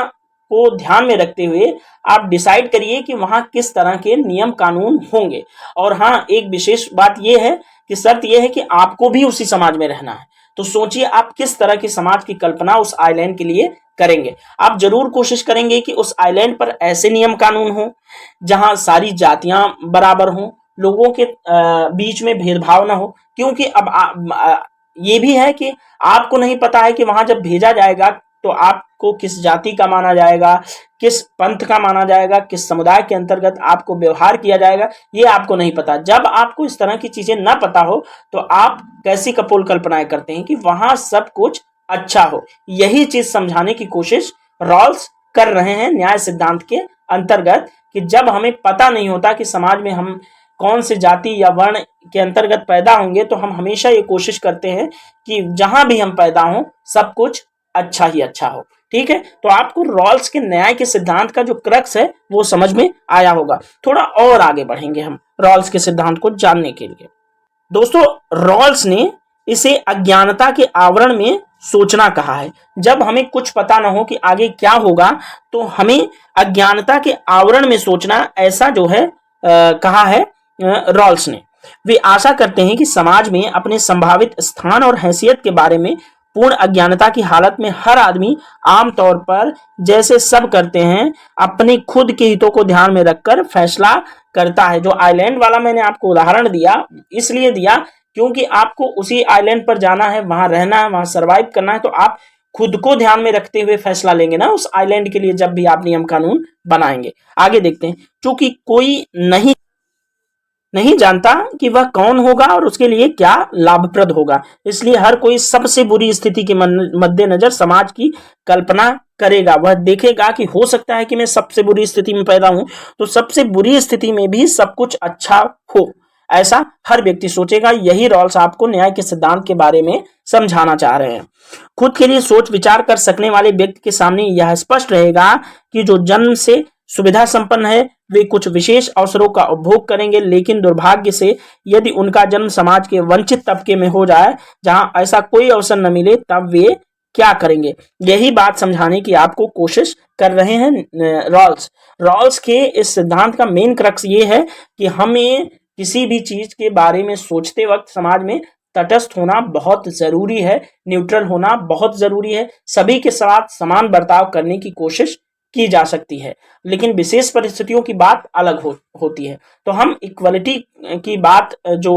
को ध्यान में रखते हुए आप डिसाइड करिए कि वहां किस तरह के नियम कानून होंगे। और हाँ, एक विशेष बात यह है कि शर्त यह है कि आपको भी उसी समाज में रहना है। तो सोचिए आप किस तरह की समाज की कल्पना उस आइलैंड के लिए करेंगे। आप जरूर कोशिश करेंगे कि उस आइलैंड पर ऐसे नियम कानून हो जहां सारी जातियां बराबर हों, लोगों के बीच में भेदभाव ना हो। क्योंकि अब ये भी है कि आपको नहीं पता है कि वहां जब भेजा जाएगा तो आपको किस जाति का माना जाएगा, किस पंथ का माना जाएगा, किस समुदाय के अंतर्गत आपको व्यवहार किया जाएगा, ये आपको नहीं पता। जब आपको इस तरह की चीजें ना पता हो तो आप कैसी कपोल कल्पनाएं करते हैं कि वहां सब कुछ अच्छा हो। यही चीज समझाने की कोशिश रॉल्स कर रहे हैं न्याय सिद्धांत के अंतर्गत कि जब हमें पता नहीं होता कि समाज में हम कौन से जाति या वर्ण के अंतर्गत पैदा होंगे, तो हम हमेशा ये कोशिश करते हैं कि जहां भी हम पैदा हों सब कुछ अच्छा ही अच्छा हो। ठीक है, तो आपको रॉल्स के न्याय के सिद्धांत का जो क्रक्स है वो समझ में आया होगा। थोड़ा और आगे बढ़ेंगे हम रॉल्स के सिद्धांत को जानने के लिए। दोस्तों रॉल्स ने इसे अज्ञानता के आवरण में सोचना कहा है। जब हमें कुछ पता ना हो कि आगे क्या होगा तो हमें अज्ञानता के आवरण में सोचना, ऐसा जो है कहा है रॉल्स ने। वे आशा करते हैं कि समाज में अपने संभावित स्थान और हैसियत के बारे में पूर्ण अज्ञानता की हालत में हर आदमी आमतौर पर, जैसे सब करते हैं, अपने खुद के हितों को ध्यान में रखकर फैसला करता है। जो आइलैंड वाला मैंने आपको उदाहरण दिया, इसलिए दिया क्योंकि आपको उसी आइलैंड पर जाना है, वहां रहना है, वहां सर्वाइव करना है, तो आप खुद को ध्यान में रखते हुए फैसला लेंगे ना उस आइलैंड के लिए, जब भी आप नियम कानून बनाएंगे। आगे देखते हैं। चूंकि कोई नहीं जानता कि वह कौन होगा और उसके लिए क्या लाभप्रद होगा, इसलिए हर कोई सबसे बुरी स्थिति के मद्देनजर समाज की कल्पना करेगा। वह देखेगा कि हो सकता है कि मैं सबसे बुरी स्थिति में पैदा हूं, तो सबसे बुरी स्थिति में भी सब कुछ अच्छा हो, ऐसा हर व्यक्ति सोचेगा। यही रॉल्स आपको न्याय के सिद्धांत के बारे में समझाना चाह रहे हैं। खुद के लिए सोच विचार कर सकने वाले व्यक्ति के सामने यह स्पष्ट रहेगा कि जो जन्म से सुविधा संपन्न है वे कुछ विशेष अवसरों का उपभोग करेंगे, लेकिन दुर्भाग्य से यदि उनका जन्म समाज के वंचित तबके में हो जाए जहां ऐसा कोई अवसर न मिले, तब वे क्या करेंगे। यही बात समझाने की आपको कोशिश कर रहे हैं रॉल्स के इस सिद्धांत का मेन क्रक्स ये है कि हमें किसी भी चीज के बारे में सोचते वक्त समाज में तटस्थ होना बहुत जरूरी है, न्यूट्रल होना बहुत जरूरी है। सभी के साथ समान बर्ताव करने की कोशिश की जा सकती है, लेकिन विशेष परिस्थितियों की बात अलग होती है। तो हम इक्वलिटी की बात जो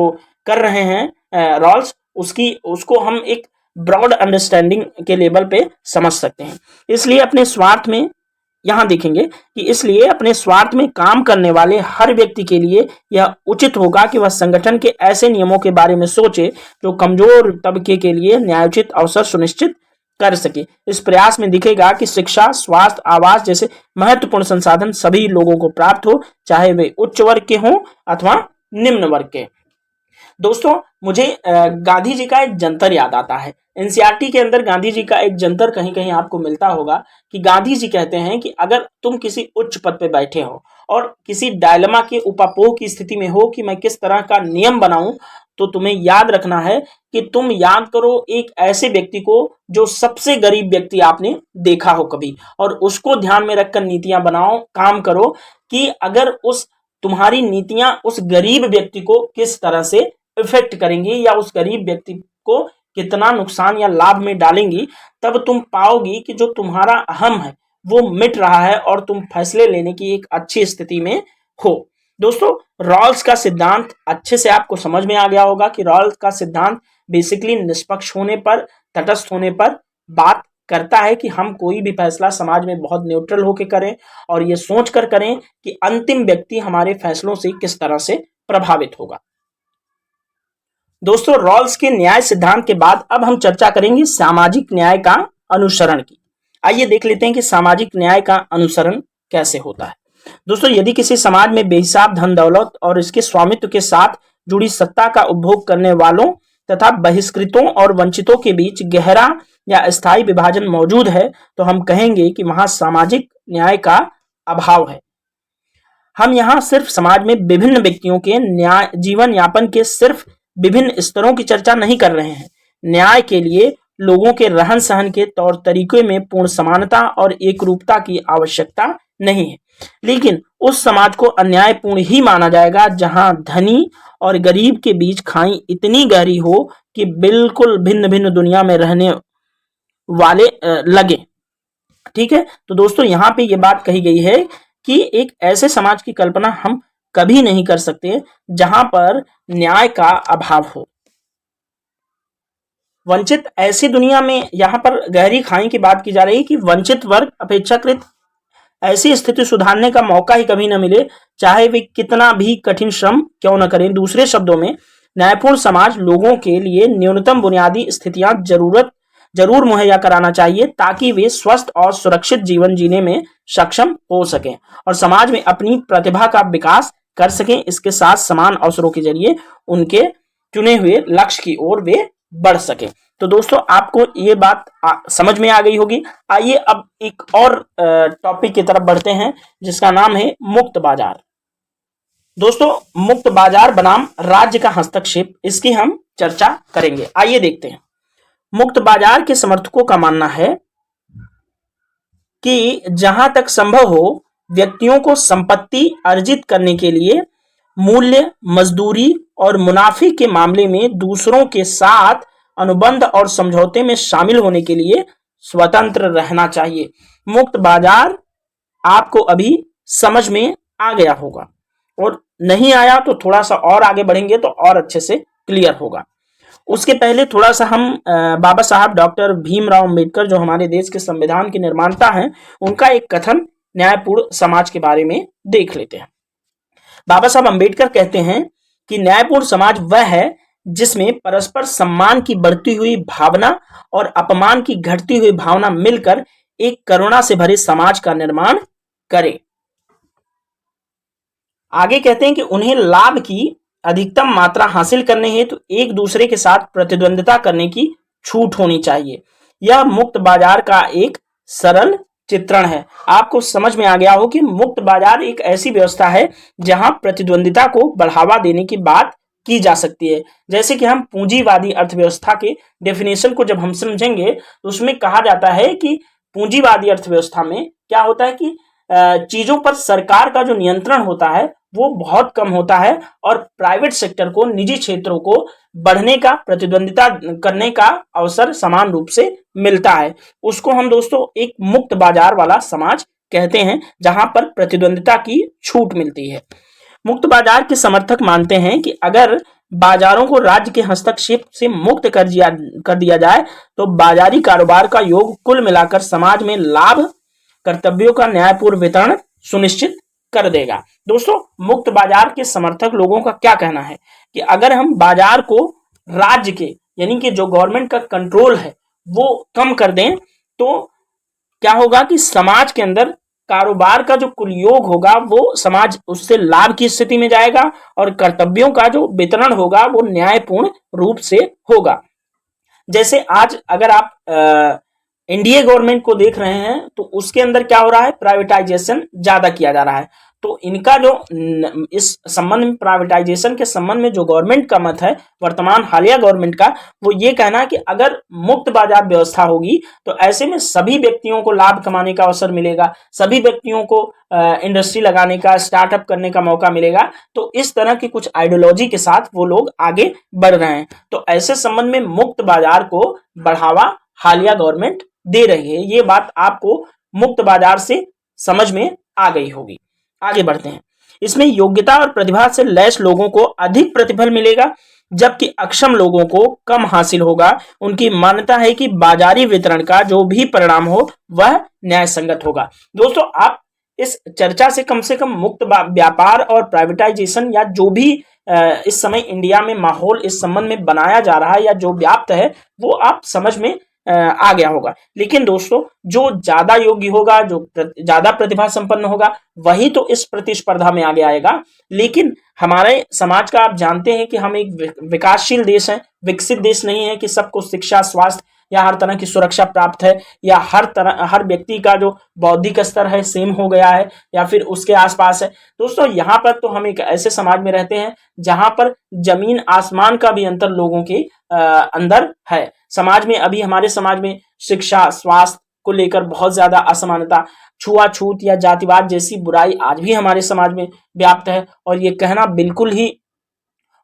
कर रहे हैं रॉल्स, उसको हम एक ब्रॉड अंडरस्टैंडिंग के लेवल पे समझ सकते हैं। इसलिए अपने स्वार्थ में, यहां देखेंगे कि इसलिए अपने स्वार्थ में काम करने वाले हर व्यक्ति के लिए यह उचित होगा कि वह संगठन के ऐसे नियमों के बारे में सोचे जो कमजोर तबके के लिए न्यायोचित अवसर सुनिश्चित कर सके। इस प्रयास में दिखेगा कि शिक्षा, स्वास्थ्य, आवास जैसे महत्वपूर्ण संसाधन सभी लोगों को प्राप्त हो, चाहे वे उच्च वर्ग के हों अथवा निम्न वर्ग के। दोस्तों, मुझे गांधी जी का एक जंतर याद आता है। एनसीईआरटी के अंदर गांधी जी का एक जंतर कहीं कहीं आपको मिलता होगा कि गांधी जी कहते हैं कि अगर तुम किसी उच्च पद पे बैठे हो और किसी डायलेमा के उपापोह की स्थिति में हो कि मैं किस तरह का नियम बनाऊं, तो तुम्हें याद रखना है कि तुम याद करो एक ऐसे व्यक्ति को जो सबसे गरीब व्यक्ति आपने देखा हो कभी, और उसको ध्यान में रखकर नीतियां बनाओ, काम करो कि अगर तुम्हारी नीतियां उस गरीब व्यक्ति को किस तरह से इफेक्ट करेंगी या उस गरीब व्यक्ति को कितना नुकसान या लाभ में डालेंगी, तब तुम पाओगी कि जो तुम्हारा अहम है वो मिट रहा है और तुम फैसले लेने की एक अच्छी स्थिति में हो। दोस्तों, रॉल्स का सिद्धांत अच्छे से आपको समझ में आ गया होगा कि रॉल्स का सिद्धांत बेसिकली निष्पक्ष होने पर, तटस्थ होने पर बात करता है कि हम कोई भी फैसला समाज में बहुत न्यूट्रल होकर करें और ये सोच कर करें कि अंतिम व्यक्ति हमारे फैसलों से किस तरह से प्रभावित होगा। दोस्तों, रॉल्स के न्याय सिद्धांत के बाद अब हम चर्चा करेंगे सामाजिक न्याय का अनुसरण की। आइए देख लेते हैं कि सामाजिक न्याय का अनुसरण कैसे होता है। दोस्तों, यदि किसी समाज में बेहिसाब धन दौलत और इसके स्वामित्व के साथ जुड़ी सत्ता का उपभोग करने वालों तथा बहिष्कृतों और वंचितों के बीच गहरा या स्थायी विभाजन मौजूद है, तो हम कहेंगे कि वहां सामाजिक न्याय का अभाव है। हम यहाँ सिर्फ समाज में विभिन्न व्यक्तियों के न्याय जीवन यापन के सिर्फ विभिन्न स्तरों की चर्चा नहीं कर रहे हैं। न्याय के लिए लोगों के रहन सहन के तौर तरीके में पूर्ण समानता और एकरूपता की आवश्यकता नहीं है, लेकिन उस समाज को अन्यायपूर्ण ही माना जाएगा जहां धनी और गरीब के बीच खाई इतनी गहरी हो कि बिल्कुल भिन्न भिन्न दुनिया में रहने वाले लगे। ठीक है, तो दोस्तों यहाँ पे ये बात कही गई है कि एक ऐसे समाज की कल्पना हम कभी नहीं कर सकते जहां पर न्याय का अभाव हो। वंचित ऐसी दुनिया में, यहां पर गहरी खाई की बात की जा रही है कि वंचित वर्ग अपेक्षाकृत ऐसी स्थिति सुधारने का मौका ही कभी न मिले, चाहे वे कितना भी कठिन श्रम क्यों न करें। दूसरे शब्दों में, न्यायपूर्ण समाज लोगों के लिए न्यूनतम बुनियादी स्थितियां जरूर मुहैया कराना चाहिए ताकि वे स्वस्थ और सुरक्षित जीवन जीने में सक्षम हो सकें और समाज में अपनी प्रतिभा का विकास कर सकें। इसके साथ समान अवसरों के जरिए उनके चुने हुए लक्ष्य की ओर वे बढ़ सकें। तो दोस्तों, आपको ये बात समझ में आ गई होगी। आइए अब एक और टॉपिक की तरफ बढ़ते हैं जिसका नाम है मुक्त बाजार। दोस्तों, मुक्त बाजार बनाम राज्य का हस्तक्षेप, इसकी हम चर्चा करेंगे। आइए देखते हैं। मुक्त बाजार के समर्थकों का मानना है कि जहां तक संभव हो व्यक्तियों को संपत्ति अर्जित करने के लिए मूल्य, मजदूरी और मुनाफे के मामले में दूसरों के साथ अनुबंध और समझौते में शामिल होने के लिए स्वतंत्र रहना चाहिए। मुक्त बाजार आपको अभी समझ में आ गया होगा, और नहीं आया तो थोड़ा सा और आगे बढ़ेंगे तो और अच्छे से क्लियर होगा। उसके पहले थोड़ा सा हम बाबा साहब डॉक्टर भीमराव अंबेडकर, जो हमारे देश के संविधान के निर्माता हैं, उनका एक कथन न्यायपूर्ण समाज के बारे में देख लेते हैं। बाबा साहब अंबेडकर कहते हैं कि न्यायपूर्ण समाज वह है जिसमें परस्पर सम्मान की बढ़ती हुई भावना और अपमान की घटती हुई भावना मिलकर एक करुणा से भरे समाज का निर्माण करे। आगे कहते हैं कि उन्हें लाभ की अधिकतम मात्रा हासिल करने हेतु एक दूसरे के साथ प्रतिद्वंदिता करने की छूट होनी चाहिए। यह मुक्त बाजार का एक सरल चित्रण है। आपको समझ में आ गया हो कि मुक्त बाजार एक ऐसी व्यवस्था है जहां प्रतिद्वंदिता को बढ़ावा देने की बात की जा सकती है। जैसे कि हम पूंजीवादी अर्थव्यवस्था के डेफिनेशन को जब हम समझेंगे तो उसमें कहा जाता है कि पूंजीवादी अर्थव्यवस्था में क्या होता है कि चीजों पर सरकार का जो नियंत्रण होता है वो बहुत कम होता है, और प्राइवेट सेक्टर को, निजी क्षेत्रों को बढ़ने का, प्रतिद्वंदिता करने का अवसर समान रूप से मिलता है। उसको हम दोस्तों एक मुक्त बाजार वाला समाज कहते हैं, जहां पर प्रतिद्वंदिता की छूट मिलती है। मुक्त बाजार के समर्थक मानते हैं कि अगर बाजारों को राज्य के हस्तक्षेप से मुक्त कर दिया जाए तो बाजारी कारोबार का योग कुल मिलाकर समाज में लाभ, कर्तव्यों का न्यायपूर्ण वितरण सुनिश्चित कर देगा। दोस्तों, मुक्त बाजार के समर्थक लोगों का क्या कहना है कि अगर हम बाजार को राज्य के, यानी कि जो गवर्नमेंट का कंट्रोल है, वो कम कर दें तो क्या होगा कि समाज के अंदर कारोबार का जो कुल योग होगा वो समाज उससे लाभ की स्थिति में जाएगा, और कर्तव्यों का जो वितरण होगा वो न्यायपूर्ण रूप से होगा। जैसे आज अगर आप एनडीए गवर्नमेंट को देख रहे हैं तो उसके अंदर क्या हो रहा है, प्राइवेटाइजेशन ज्यादा किया जा रहा है। तो इनका जो इस संबंध में, प्राइवेटाइजेशन के संबंध में जो गवर्नमेंट का मत है, वर्तमान हालिया गवर्नमेंट का, वो ये कहना है कि अगर मुक्त बाजार व्यवस्था होगी तो ऐसे में सभी व्यक्तियों को लाभ कमाने का अवसर मिलेगा, सभी व्यक्तियों को इंडस्ट्री लगाने का, स्टार्टअप करने का मौका मिलेगा। तो इस तरह की कुछ आइडियोलॉजी के साथ वो लोग आगे बढ़ रहे हैं। तो ऐसे संबंध में मुक्त बाजार को बढ़ावा हालिया गवर्नमेंट दे रही है। ये बात आपको मुक्त बाजार से समझ में आ गई होगी। आगे बढ़ते हैं। इसमें योग्यता और प्रतिभा से लैस लोगों को अधिक प्रतिफल मिलेगा, जबकि अक्षम लोगों को कम हासिल होगा। उनकी मान्यता है कि बाजारी वितरण का जो भी परिणाम हो वह न्याय संगत होगा। दोस्तों, आप इस चर्चा से कम मुक्त व्यापार और प्राइवेटाइजेशन, या जो भी इस समय इंडिया में माहौल इस संबंध में बनाया जा रहा है या जो व्याप्त है, वो आप समझ में आ गया होगा। लेकिन दोस्तों, जो ज्यादा योग्य होगा, जो ज्यादा प्रतिभा संपन्न होगा, वही तो इस प्रतिस्पर्धा में आगे आएगा। लेकिन हमारे समाज का आप जानते हैं कि हम एक विकासशील देश है, विकसित देश नहीं है कि सबको शिक्षा, स्वास्थ्य या हर तरह की सुरक्षा प्राप्त है, या हर व्यक्ति का जो बौद्धिक स्तर है सेम हो गया है, या फिर उसके आसपास है। दोस्तों, यहाँ पर तो हम एक ऐसे समाज में रहते हैं जहां पर जमीन आसमान का भी अंतर लोगों के अंदर है। समाज में अभी, हमारे समाज में शिक्षा, स्वास्थ्य को लेकर बहुत ज्यादा असमानता, छुआछूत या जातिवाद जैसी बुराई आज भी हमारे समाज में व्याप्त है। और ये कहना बिल्कुल ही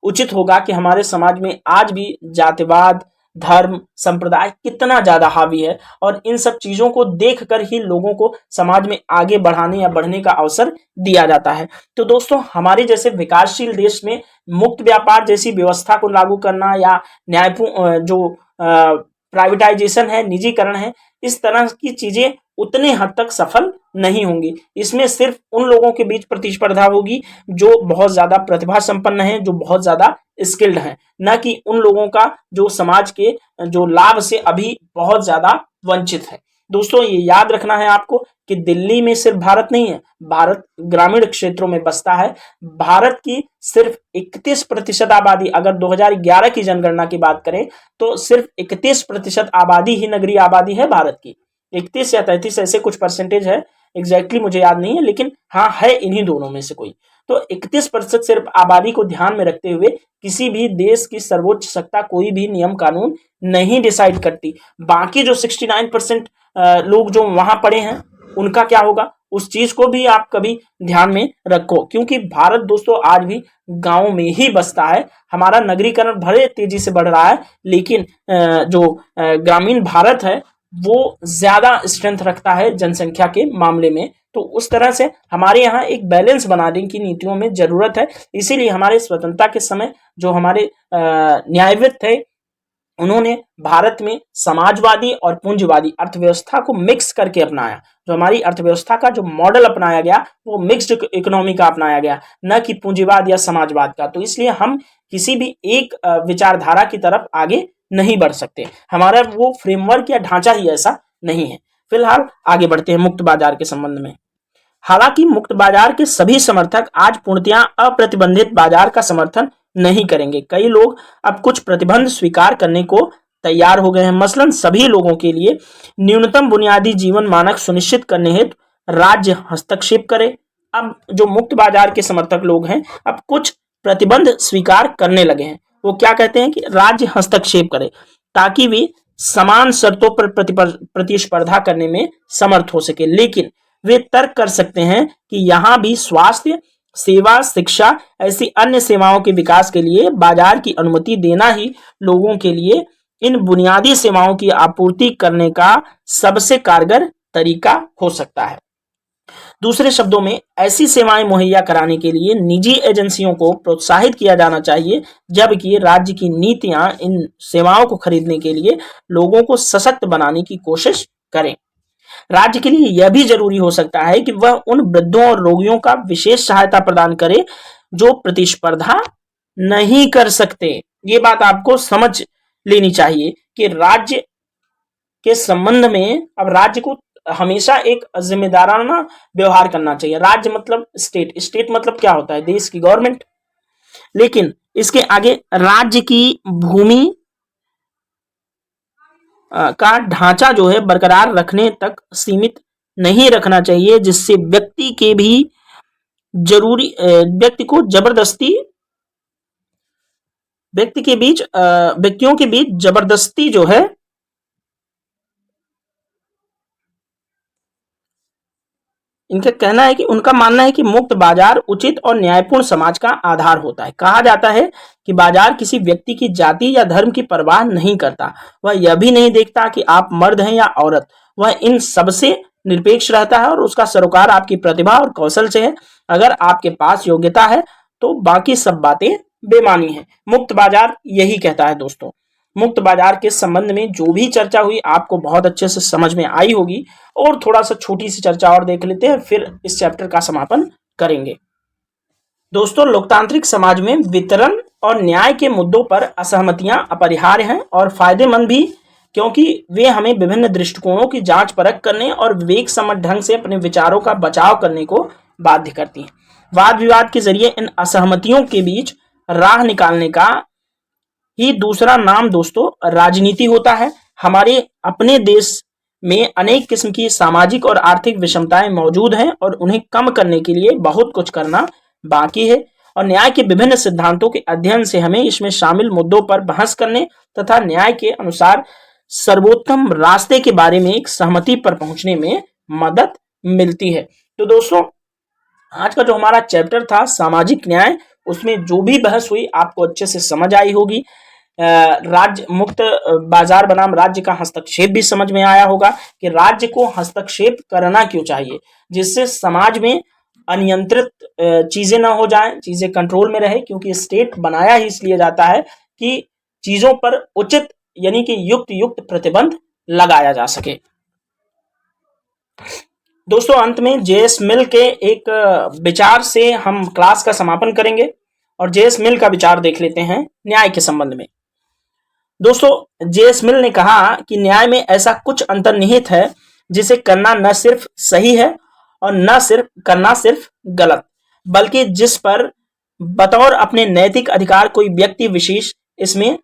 उचित होगा कि हमारे समाज में आज भी जातिवाद, धर्म, संप्रदाय कितना ज्यादा हावी है, और इन सब चीजों को देखकर ही लोगों को समाज में आगे बढ़ाने या बढ़ने का अवसर दिया जाता है। तो दोस्तों, हमारे जैसे विकासशील देश में मुक्त व्यापार जैसी व्यवस्था को लागू करना, या न्यायपूर्ण जो प्राइवेटाइजेशन है, निजीकरण है, इस तरह की चीजें उतने हद तक सफल नहीं होंगी। इसमें सिर्फ उन लोगों के बीच प्रतिस्पर्धा होगी जो बहुत ज्यादा प्रतिभा संपन्न है, जो बहुत ज्यादा स्किल्ड है, न कि उन लोगों का जो समाज के जो लाभ से अभी बहुत ज्यादा वंचित है। दोस्तों, ये याद रखना है आपको कि दिल्ली में सिर्फ भारत नहीं है, भारत ग्रामीण क्षेत्रों में बसता है। भारत की सिर्फ 31% आबादी, अगर 2011 की जनगणना की बात करें तो सिर्फ 31% आबादी ही नगरीय आबादी है भारत की। 31 या 33 ऐसे कुछ परसेंटेज है, एग्जैक्टली मुझे याद नहीं है, लेकिन हाँ है इन्हीं दोनों में से कोई। तो 31% सिर्फ आबादी को ध्यान में रखते हुए किसी भी देश की सर्वोच्च सत्ता कोई भी नियम कानून नहीं डिसाइड करती। बाकी जो 69% लोग जो वहां पड़े हैं उनका क्या होगा, उस चीज को भी आप कभी ध्यान में रखो, क्योंकि भारत दोस्तों आज भी गांव में ही बसता है। हमारा नगरीकरण भले तेजी से बढ़ रहा है, लेकिन जो ग्रामीण भारत है वो ज्यादा स्ट्रेंथ रखता है जनसंख्या के मामले में। तो उस तरह से हमारे यहाँ एक बैलेंस बनाने की नीतियों में जरूरत है। इसीलिए हमारे स्वतंत्रता के समय जो हमारे न्यायविद थे उन्होंने भारत में समाजवादी और पूंजीवादी अर्थव्यवस्था को मिक्स करके अपनाया। जो हमारी अर्थव्यवस्था का जो मॉडल अपनाया गया वो मिक्स्ड इकोनॉमी का अपनाया गया, न कि पूंजीवाद या समाजवाद का। तो इसलिए हम किसी भी एक विचारधारा की तरफ आगे नहीं बढ़ सकते, हमारा वो फ्रेमवर्क या ढांचा ही ऐसा नहीं है। फिलहाल आगे बढ़ते हैं मुक्त बाजार के संबंध में। हालांकि मुक्त बाजार के सभी समर्थक आज पूर्णतया अप्रतिबंधित बाजार का समर्थन नहीं करेंगे। कई लोग अब कुछ प्रतिबंध स्वीकार करने को तैयार हो गए हैं। मसलन सभी लोगों के लिए न्यूनतम बुनियादी जीवन मानक सुनिश्चित करने हेतु राज्य हस्तक्षेप करे। अब जो मुक्त बाजार के समर्थक लोग हैं अब कुछ प्रतिबंध स्वीकार करने लगे हैं। वो क्या कहते हैं कि राज्य हस्तक्षेप करे ताकि वे समान शर्तों पर प्रतिस्पर्धा करने में समर्थ हो सके। लेकिन वे तर्क कर सकते हैं कि यहाँ भी स्वास्थ्य सेवा, शिक्षा ऐसी अन्य सेवाओं के विकास के लिए बाजार की अनुमति देना ही लोगों के लिए इन बुनियादी सेवाओं की आपूर्ति करने का सबसे कारगर तरीका हो सकता है। दूसरे शब्दों में ऐसी सेवाएं मुहैया कराने के लिए निजी एजेंसियों को प्रोत्साहित किया जाना चाहिए, जबकि राज्य की नीतियां इन सेवाओं को खरीदने के लिए लोगों को सशक्त बनाने की कोशिश करें। राज्य के लिए यह भी जरूरी हो सकता है कि वह उन वृद्धों और रोगियों का विशेष सहायता प्रदान करे जो प्रतिस्पर्धा नहीं कर सकते। ये बात आपको समझ लेनी चाहिए कि राज्य के संबंध में अब राज्य को हमेशा एक जिम्मेदाराना व्यवहार करना चाहिए। राज्य मतलब स्टेट, स्टेट मतलब क्या होता है, देश की गवर्नमेंट। लेकिन इसके आगे राज्य की भूमि का ढांचा जो है बरकरार रखने तक सीमित नहीं रखना चाहिए, जिससे व्यक्ति के भी जरूरी व्यक्तियों के बीच जबरदस्ती जो है इनका कहना है कि उनका मानना है कि मुक्त बाजार उचित और न्यायपूर्ण समाज का आधार होता है। कहा जाता है कि बाजार किसी व्यक्ति की जाति या धर्म की परवाह नहीं करता, वह यह भी नहीं देखता कि आप मर्द हैं या औरत, वह इन सबसे निरपेक्ष रहता है और उसका सरोकार आपकी प्रतिभा और कौशल से है। अगर आपके पास योग्यता है तो बाकी सब बातें बेमानी है। मुक्त बाजार यही कहता है दोस्तों। मुक्त बाजार के संबंध में जो भी चर्चा हुई आपको बहुत अच्छे से समझ में आई होगी, और थोड़ा सा छोटी सी चर्चा और देख लेते हैं, फिर इस चैप्टर का समापन करेंगे। दोस्तों, लोकतांत्रिक समाज में वितरण और न्याय के मुद्दों पर असहमतियां अपरिहार्य हैं और फायदेमंद भी, क्योंकि वे हमें विभिन्न दृष्टिकोणों की जांच परख करने और विवेक सम्मत ढंग से अपने विचारों का बचाव करने को बाध्य करती हैं। वाद विवाद के जरिए इन असहमतियों के बीच राह निकालने का ही दूसरा नाम दोस्तों राजनीति होता है। हमारे अपने देश में अनेक किस्म की सामाजिक और आर्थिक विषमताएं मौजूद हैं और उन्हें कम करने के लिए बहुत कुछ करना बाकी है, और न्याय के विभिन्न सिद्धांतों के अध्ययन से हमें इसमें शामिल मुद्दों पर बहस करने तथा न्याय के अनुसार सर्वोत्तम रास्ते के बारे में एक सहमति पर पहुंचने में मदद मिलती है। तो दोस्तों, आज का जो हमारा चैप्टर था सामाजिक न्याय, उसमें जो भी बहस हुई आपको अच्छे से समझ आई होगी। राज्य मुक्त बाजार बनाम राज्य का हस्तक्षेप भी समझ में आया होगा कि राज्य को हस्तक्षेप करना क्यों चाहिए, जिससे समाज में अनियंत्रित चीजें ना हो जाएं, चीजें कंट्रोल में रहे, क्योंकि स्टेट बनाया ही इसलिए जाता है कि चीजों पर उचित यानी कि युक्त प्रतिबंध लगाया जा सके। दोस्तों, अंत में जेएस मिल के एक विचार से हम क्लास का समापन करेंगे, और जेएस मिल का विचार देख लेते हैं न्याय के संबंध में। दोस्तों, जेएस मिल ने कहा कि न्याय में ऐसा कुछ अंतर्निहित है जिसे करना न सिर्फ सही है और न सिर्फ करना सिर्फ गलत, बल्कि जिस पर बतौर अपने नैतिक अधिकार कोई व्यक्ति विशेष इसमें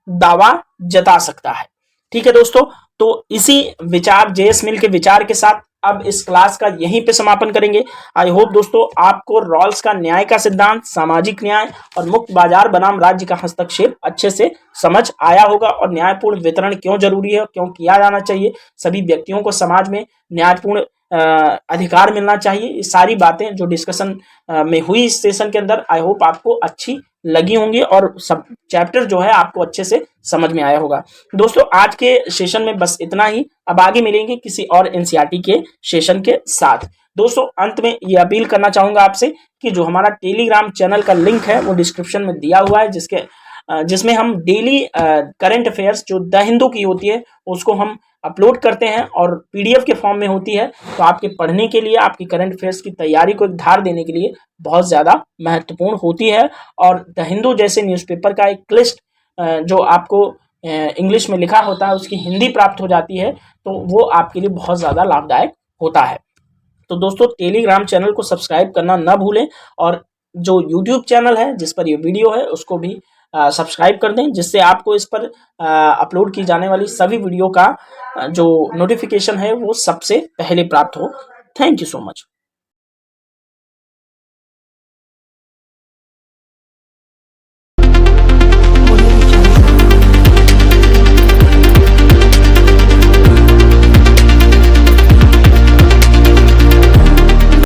दावा जता सकता है। ठीक है दोस्तों, तो इसी विचार जेएस मिल के विचार के साथ अब इस क्लास का यहीं पे समापन करेंगे। आई होप दोस्तों आपको रॉल्स का न्याय का सिद्धांत, सामाजिक न्याय और मुक्त बाजार बनाम राज्य का हस्तक्षेप अच्छे से समझ आया होगा और न्यायपूर्ण वितरण क्यों जरूरी है, क्यों किया जाना चाहिए, सभी व्यक्तियों को समाज में न्यायपूर्ण अधिकार मिलना चाहिए। ये सारी बातें जो डिस्कशन में हुई इस सेशन के अंदर, आई होप आपको अच्छी लगी होंगी और सब चैप्टर जो है आपको अच्छे से समझ में आया होगा। दोस्तों आज के सेशन में बस इतना ही, अब आगे मिलेंगे किसी और एनसीईआरटी के सेशन के साथ। दोस्तों अंत में ये अपील करना चाहूंगा आपसे कि जो हमारा टेलीग्राम चैनल का लिंक है वो डिस्क्रिप्शन में दिया हुआ है, जिसमें हम डेली करंट अफेयर्स जो द हिंदू की होती है उसको हम अपलोड करते हैं और पीडीएफ के फॉर्म में होती है, तो आपके पढ़ने के लिए, आपकी करंट अफेयर्स की तैयारी को एक धार देने के लिए बहुत ज़्यादा महत्वपूर्ण होती है। और द हिंदू जैसे न्यूज़पेपर का एक लिस्ट जो आपको इंग्लिश में लिखा होता है उसकी हिंदी प्राप्त हो जाती है, तो वो आपके लिए बहुत ज़्यादा लाभदायक होता है। तो दोस्तों टेलीग्राम चैनल को सब्सक्राइब करना ना भूलें और जो यूट्यूब चैनल है जिस पर ये वीडियो है उसको भी सब्सक्राइब कर दें, जिससे आपको इस पर अपलोड की जाने वाली सभी वीडियो का जो नोटिफिकेशन है वो सबसे पहले प्राप्त हो। Thank you so much.